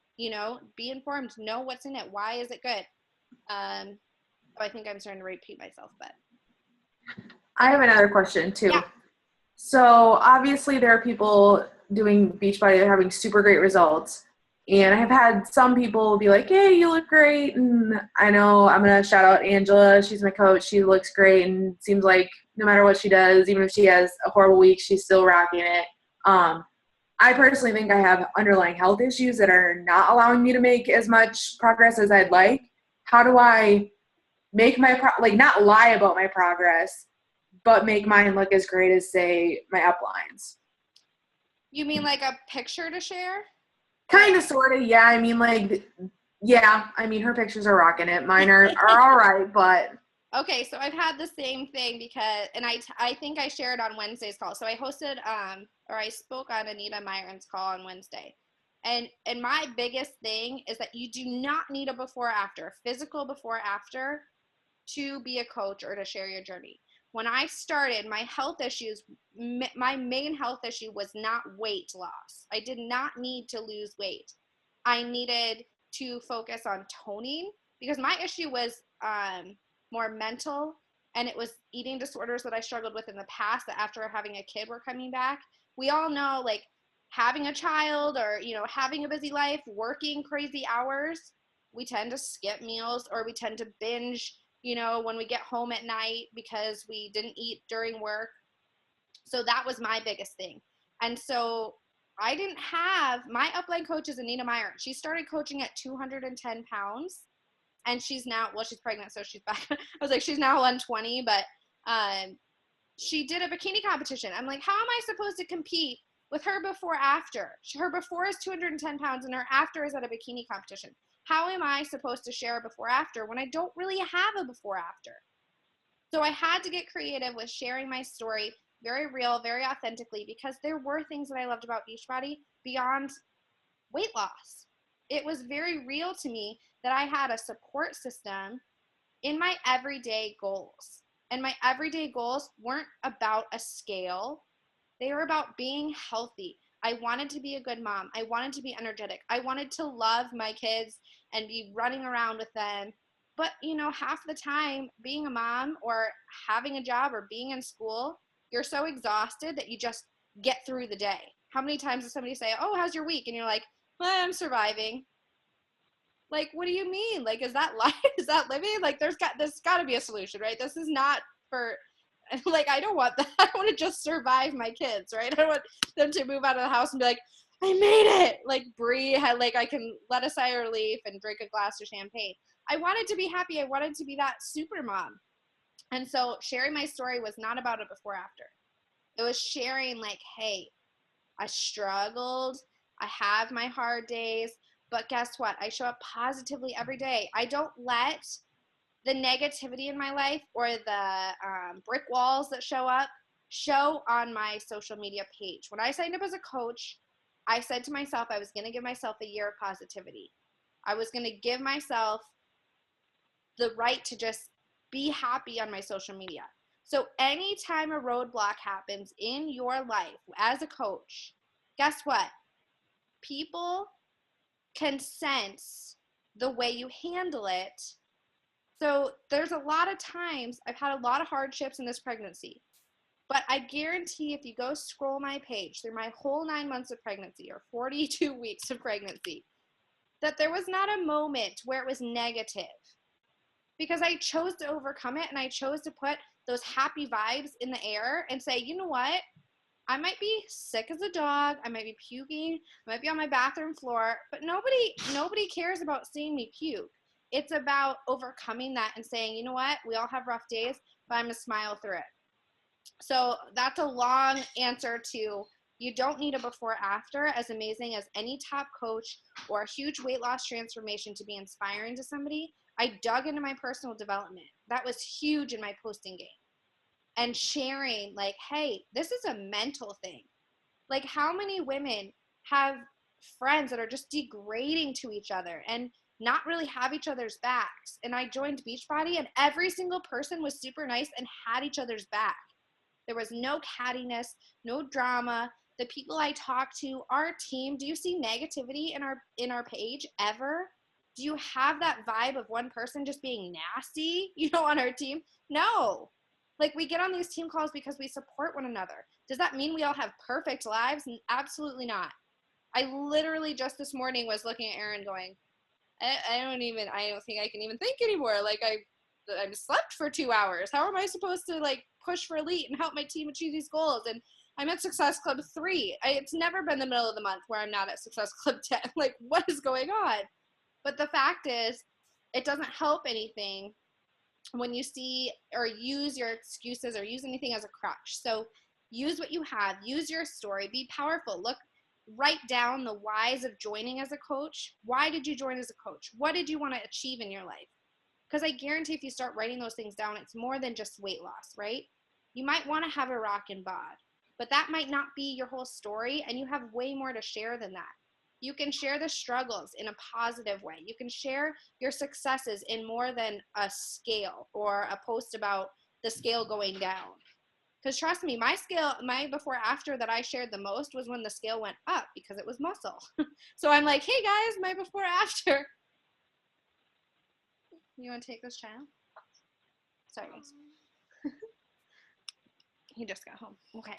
be informed, know what's in it, why is it good. I think I'm starting to repeat myself, but. I have another question too. Yeah. So obviously there are people doing Beachbody that are having super great results. And I have had some people be like, hey, you look great. And I know I'm going to shout out Angela. She's my coach. She looks great and seems like no matter what she does, even if she has a horrible week, she's still rocking it. I personally think I have underlying health issues that are not allowing me to make as much progress as I'd like. How do I make not lie about my progress, but make mine look as great as, say, my uplines? You mean like a picture to share? Kind of, sort of, yeah. I mean, her pictures are rocking it. Mine are all right, but. Okay, so I've had the same thing because, and I think I shared on Wednesday's call. So I hosted, I spoke on Anita Myron's call on Wednesday. And my biggest thing is that you do not need a before-after, physical before-after, to be a coach or to share your journey. When I started, my main health issue was not weight loss. I did not need to lose weight. I needed to focus on toning because my issue was more mental, and it was eating disorders that I struggled with in the past that after having a kid were coming back. We all know, like, having a child or, having a busy life, working crazy hours, we tend to skip meals or we tend to binge when we get home at night because we didn't eat during work. So that was my biggest thing. And so I didn't have, my upline coach is Anita Myron. She started coaching at 210 pounds and she's now, she's pregnant, so she's back. I was like, she's now 120, but she did a bikini competition. I'm like, how am I supposed to compete with her before after? Her before is 210 pounds and her after is at a bikini competition. How am I supposed to share a before after when I don't really have a before after? So I had to get creative with sharing my story, very real, very authentically, because there were things that I loved about Beachbody beyond weight loss. It was very real to me that I had a support system in my everyday goals. And my everyday goals weren't about a scale. They were about being healthy. I wanted to be a good mom. I wanted to be energetic. I wanted to love my kids and be running around with them. But, half the time being a mom or having a job or being in school, you're so exhausted that you just get through the day. How many times does somebody say, oh, how's your week? And you're like, well, I'm surviving. Like, what do you mean? Like, is that life? Is that living? Like, there's got to be a solution, right? This is not for, like, I don't want that. I want to just survive my kids, right? I don't want them to move out of the house and be like, I made it. Like, breathe, like, I can let a sigh of relief and drink a glass of champagne. I wanted to be happy. I wanted to be that super mom. And so sharing my story was not about a before after. It was sharing, like, hey, I struggled. I have my hard days. But guess what? I show up positively every day. I don't let the negativity in my life or the brick walls that show on my social media page. When I signed up as a coach, I said to myself I was going to give myself a year of positivity. I was going to give myself the right to just be happy on my social media. So anytime a roadblock happens in your life as a coach, guess what? People can sense the way you handle it. So there's a lot of times I've had a lot of hardships in this pregnancy, but I guarantee if you go scroll my page through my whole 9 months of pregnancy or 42 weeks of pregnancy, that there was not a moment where it was negative, because I chose to overcome it and I chose to put those happy vibes in the air and say, you know what? I might be sick as a dog. I might be puking. I might be on my bathroom floor, but nobody cares about seeing me puke. It's about overcoming that and saying, you know what? We all have rough days, but I'm going to smile through it. So that's a long answer to, you don't need a before after, as amazing as any top coach or a huge weight loss transformation to be inspiring to somebody. I dug into my personal development. That was huge in my posting game. And sharing, like, hey, this is a mental thing. Like, how many women have friends that are just degrading to each other and not really have each other's backs? And I joined Beachbody, and every single person was super nice and had each other's back. There was no cattiness, no drama. The people I talked to, our team, do you see negativity in our page ever? Do you have that vibe of one person just being nasty, on our team? No. Like, we get on these team calls because we support one another. Does that mean we all have perfect lives? Absolutely not. I literally just this morning was looking at Erin going, I don't think I can even think anymore. Like, I'm slept for 2 hours. How am I supposed to, like, push for elite and help my team achieve these goals? And I'm at Success Club 3. It's never been the middle of the month where I'm not at Success Club 10. Like, what is going on? But the fact is, it doesn't help anything when you see or use your excuses or use anything as a crutch. So use what you have, use your story, be powerful. Write down the whys of joining as a coach. Why did you join as a coach? What did you want to achieve in your life? Because I guarantee if you start writing those things down, it's more than just weight loss, right? You might want to have a rockin' bod, but that might not be your whole story, and you have way more to share than that. You can share the struggles in a positive way. You can share your successes in more than a scale or a post about the scale going down. Because trust me, my before after that I shared the most was when the scale went up, because it was muscle. So I'm like, hey guys, my before after. You want to take this child? Sorry guys. He just got home. Okay.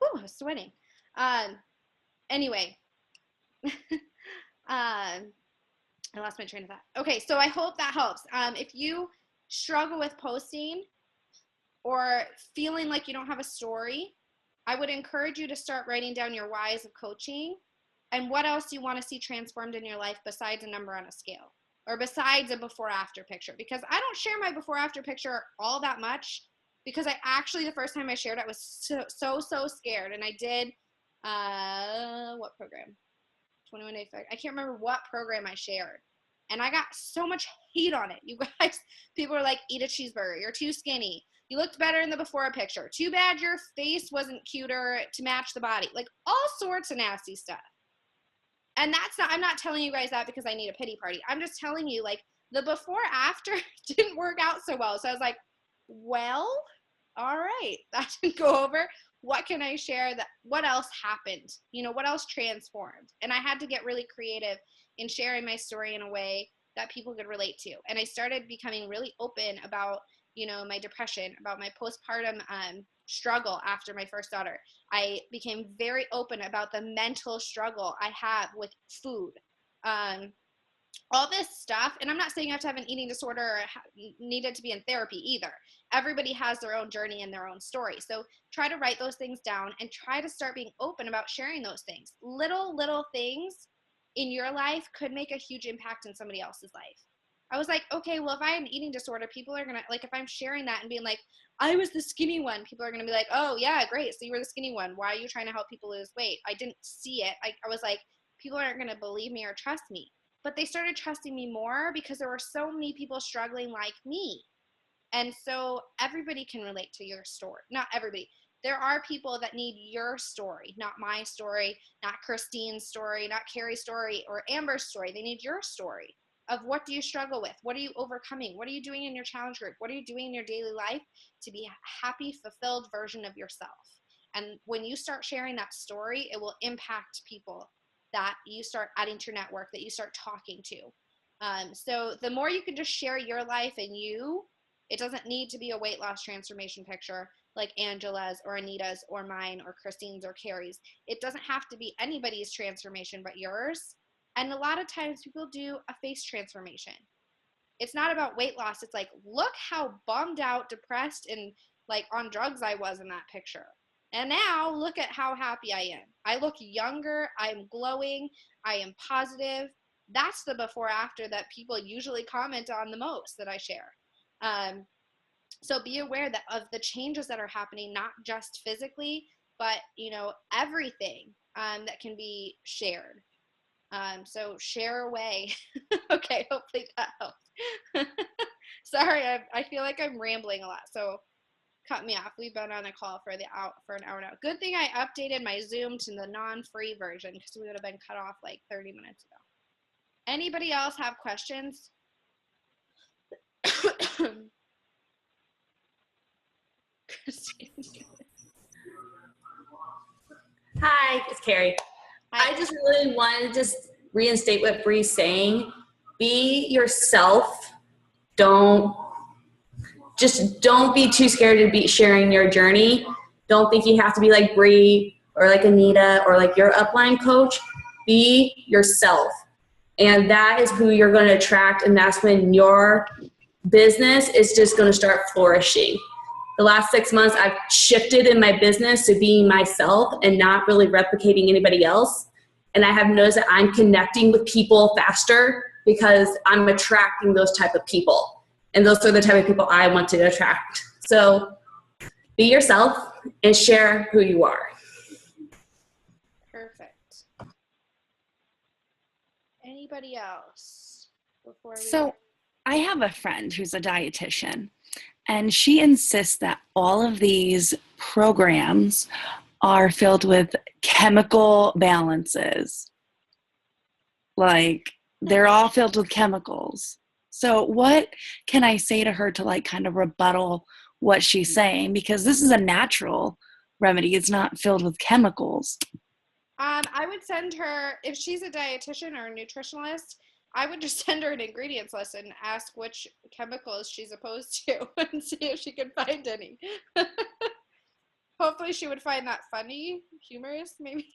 Whew, I was sweating. Anyway. I lost my train of thought. Okay, so I hope that helps. If you struggle with posting or feeling like you don't have a story, I would encourage you to start writing down your whys of coaching and what else you want to see transformed in your life besides a number on a scale or besides a before after picture. Because I don't share my before after picture all that much, because I actually, the first time I shared it, I was so scared. And I did, what program? 21 Day Fix. I can't remember what program I shared. And I got so much hate on it. You guys, people were like, eat a cheeseburger. You're too skinny. You looked better in the before picture. Too bad your face wasn't cuter to match the body. Like, all sorts of nasty stuff. And I'm not telling you guys that because I need a pity party. I'm just telling you, like, the before after didn't work out so well. So I was like, well, all right, that didn't go over. What can I share? What else happened? What else transformed? And I had to get really creative in sharing my story in a way that people could relate to. And I started becoming really open about, my depression, about my postpartum struggle after my first daughter. I became very open about the mental struggle I have with food. All this stuff, and I'm not saying you have to have an eating disorder or needed to be in therapy either. Everybody has their own journey and their own story. So try to write those things down and try to start being open about sharing those things. Little things in your life could make a huge impact in somebody else's life. I was like, okay, well, if I have an eating disorder, people are going to, like, if I'm sharing that and being like, I was the skinny one, people are going to be like, oh, yeah, great. So you were the skinny one. Why are you trying to help people lose weight? I didn't see it. I was like, people aren't going to believe me or trust me. But they started trusting me more because there were so many people struggling like me. And so everybody can relate to your story. Not everybody. There are people that need your story, not my story, not Christine's story, not Carrie's story, or Amber's story. They need your story. of what do you struggle with? What are you overcoming? What are you doing in your challenge group? What are you doing in your daily life to be a happy, fulfilled version of yourself? And when you start sharing that story, it will impact people that you start adding to your network, that you start talking to. So the more you can just share your life and you, it doesn't need to be a weight loss transformation picture like Angela's or Anita's or mine or Christine's or Carrie's. It doesn't have to be anybody's transformation but yours. And a lot of times people do a face transformation. It's not about weight loss. It's like, look how bummed out, depressed, and like on drugs I was in that picture. And now look at how happy I am. I look younger. I'm glowing. I am positive. That's the before after that people usually comment on the most that I share. So be aware that of the changes that are happening, not just physically, but everything that can be shared. So share away. Okay, hopefully that helps. Sorry, I feel like I'm rambling a lot, so cut me off. We've been on a call for an hour now. Good thing I updated my Zoom to the non-free version because we would have been cut off like 30 minutes ago. Anybody else have questions? Hi, it's Carrie. Hi. I just really wanted to just reinstate what Bree's saying. Be yourself. Don't be too scared to be sharing your journey. Don't think you have to be like Bree or like Anita or like your upline coach. Be yourself. And that is who you're going to attract, and that's when your business is just going to start flourishing. The last 6 months, I've shifted in my business to being myself and not really replicating anybody else. And I have noticed that I'm connecting with people faster because I'm attracting those type of people. And those are the type of people I want to attract. So be yourself and share who you are. Perfect. Anybody else before we So I have a friend who's a dietitian, and she insists that all of these programs are filled with chemical balances. Like, they're all filled with chemicals. So what can I say to her to like kind of rebuttal what she's saying? Because this is a natural remedy. It's not filled with chemicals. I would send her, if she's a dietitian or a nutritionalist, I would just send her an ingredients list and ask which chemicals she's opposed to and see if she can find any. Hopefully she would find that funny, humorous, maybe.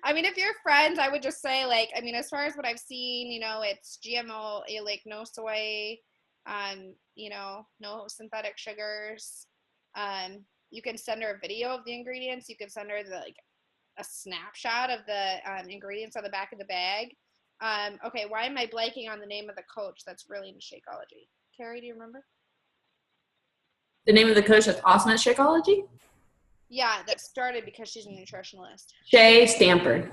I mean, if you're friends, I would just say, like, I mean, as far as what I've seen, it's GMO, like no soy, no synthetic sugars. You can send her a video of the ingredients. You can send her a snapshot of the ingredients on the back of the bag. Okay, why am I blanking on the name of the coach that's really into Shakeology? Carrie, do you remember? The name of the coach that's awesome at Shakeology? Yeah, that started because she's a nutritionalist. Shay Stanford.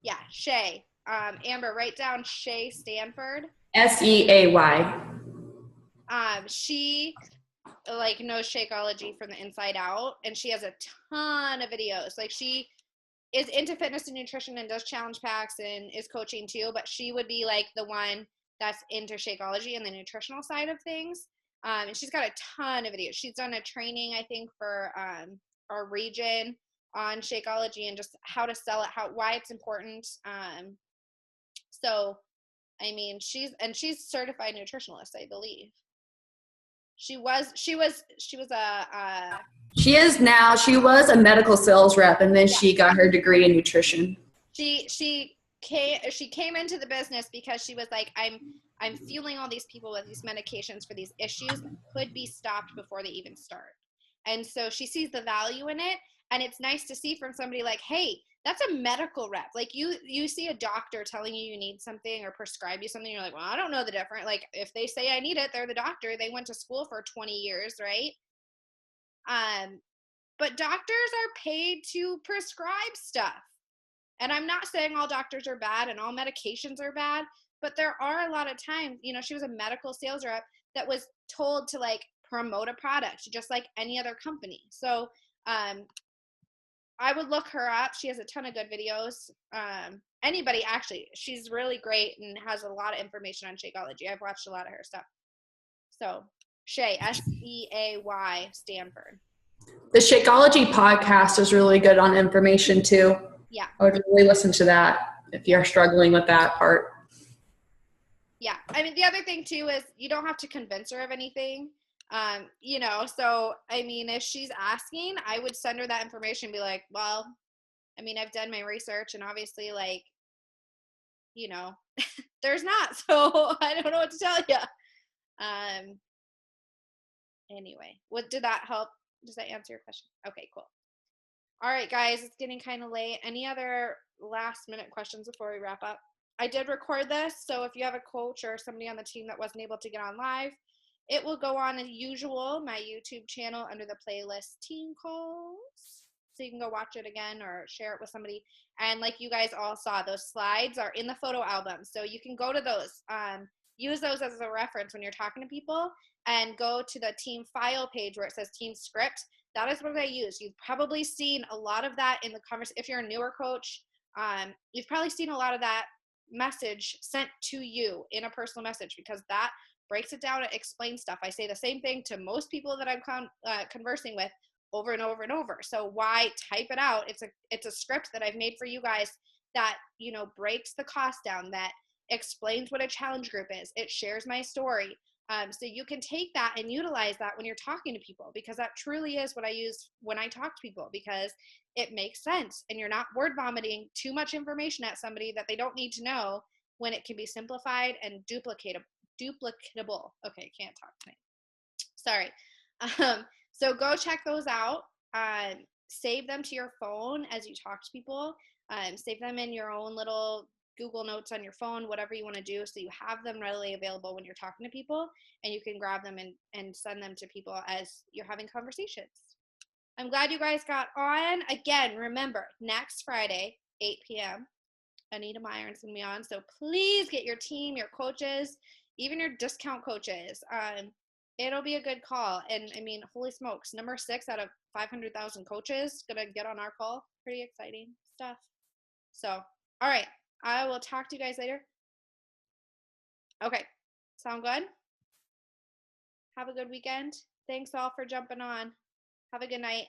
Yeah, Shay. Amber, write down Shay Stanford. Seay. She knows Shakeology from the inside out, and she has a ton of videos. Like, she is into fitness and nutrition and does challenge packs and is coaching too, but she would be like the one that's into Shakeology and the nutritional side of things. And she's got a ton of videos. She's done a training, I think, for our region on Shakeology and just how to sell it, why it's important. So, I mean, she's certified nutritionalist, I believe. She was a She is now. She was a medical sales rep, and then she got her degree in nutrition. She came into the business because she was like, I'm fueling all these people with these medications for these issues that could be stopped before they even start. And so she sees the value in it, and it's nice to see from somebody like, hey, that's a medical rep. Like, you see a doctor telling you need something or prescribe you something, you're like, well, I don't know the difference. Like, if they say I need it, they're the doctor. They went to school for 20 years, right? But doctors are paid to prescribe stuff. And I'm not saying all doctors are bad and all medications are bad, but there are a lot of times, she was a medical sales rep that was told to promote a product just like any other company. So I would look her up. She has a ton of good videos. anybody actually. She's really great and has a lot of information on Shakeology. I've watched a lot of her stuff. So Shay, Seay, Stanford. The Shakeology podcast is really good on information too. Yeah. I would really listen to that if you're struggling with that part. Yeah. I mean, the other thing too is you don't have to convince her of anything. You know, so I mean, if she's asking, I would send her that information and be like, well, I mean, I've done my research and obviously like, you know, there's not, so I don't know what to tell you. Anyway, what did that help? Does that answer your question? Okay, cool. All right, guys, it's getting kind of late. Any other last minute questions before we wrap up? I did record this, so if you have a coach or somebody on the team that wasn't able to get on live, it will go on as usual, my YouTube channel under the playlist Team Calls. So you can go watch it again or share it with somebody. And like you guys all saw, those slides are in the photo album. So you can go to those, use those as a reference when you're talking to people, and go to the team file page where it says team script. That is what I use. You've probably seen a lot of that in the conversation. If you're a newer coach, you've probably seen a lot of that message sent to you in a personal message, because that breaks it down and explains stuff. I say the same thing to most people that I'm conversing with over and over and over. So why type it out? It's a script that I've made for you guys that, you know, breaks the cost down, that explains what a challenge group is. It shares my story. So you can take that and utilize that when you're talking to people, because that truly is what I use when I talk to people, because it makes sense and you're not word vomiting too much information at somebody that they don't need to know, when it can be simplified and duplicatable. Okay, can't talk tonight. Sorry. So go check those out. Save them to your phone as you talk to people. Save them in your own little Google Notes on your phone, whatever you want to do, so you have them readily available when you're talking to people, and you can grab them and send them to people as you're having conversations. I'm glad you guys got on. Again, remember, next Friday, 8 p.m., Anita Meyer's going to be on, so please get your team, your coaches, even your discount coaches. It'll be a good call. And I mean, holy smokes, number 6 out of 500,000 coaches going to get on our call. Pretty exciting stuff. So, all right. I will talk to you guys later. Okay. Sound good? Have a good weekend. Thanks all for jumping on. Have a good night.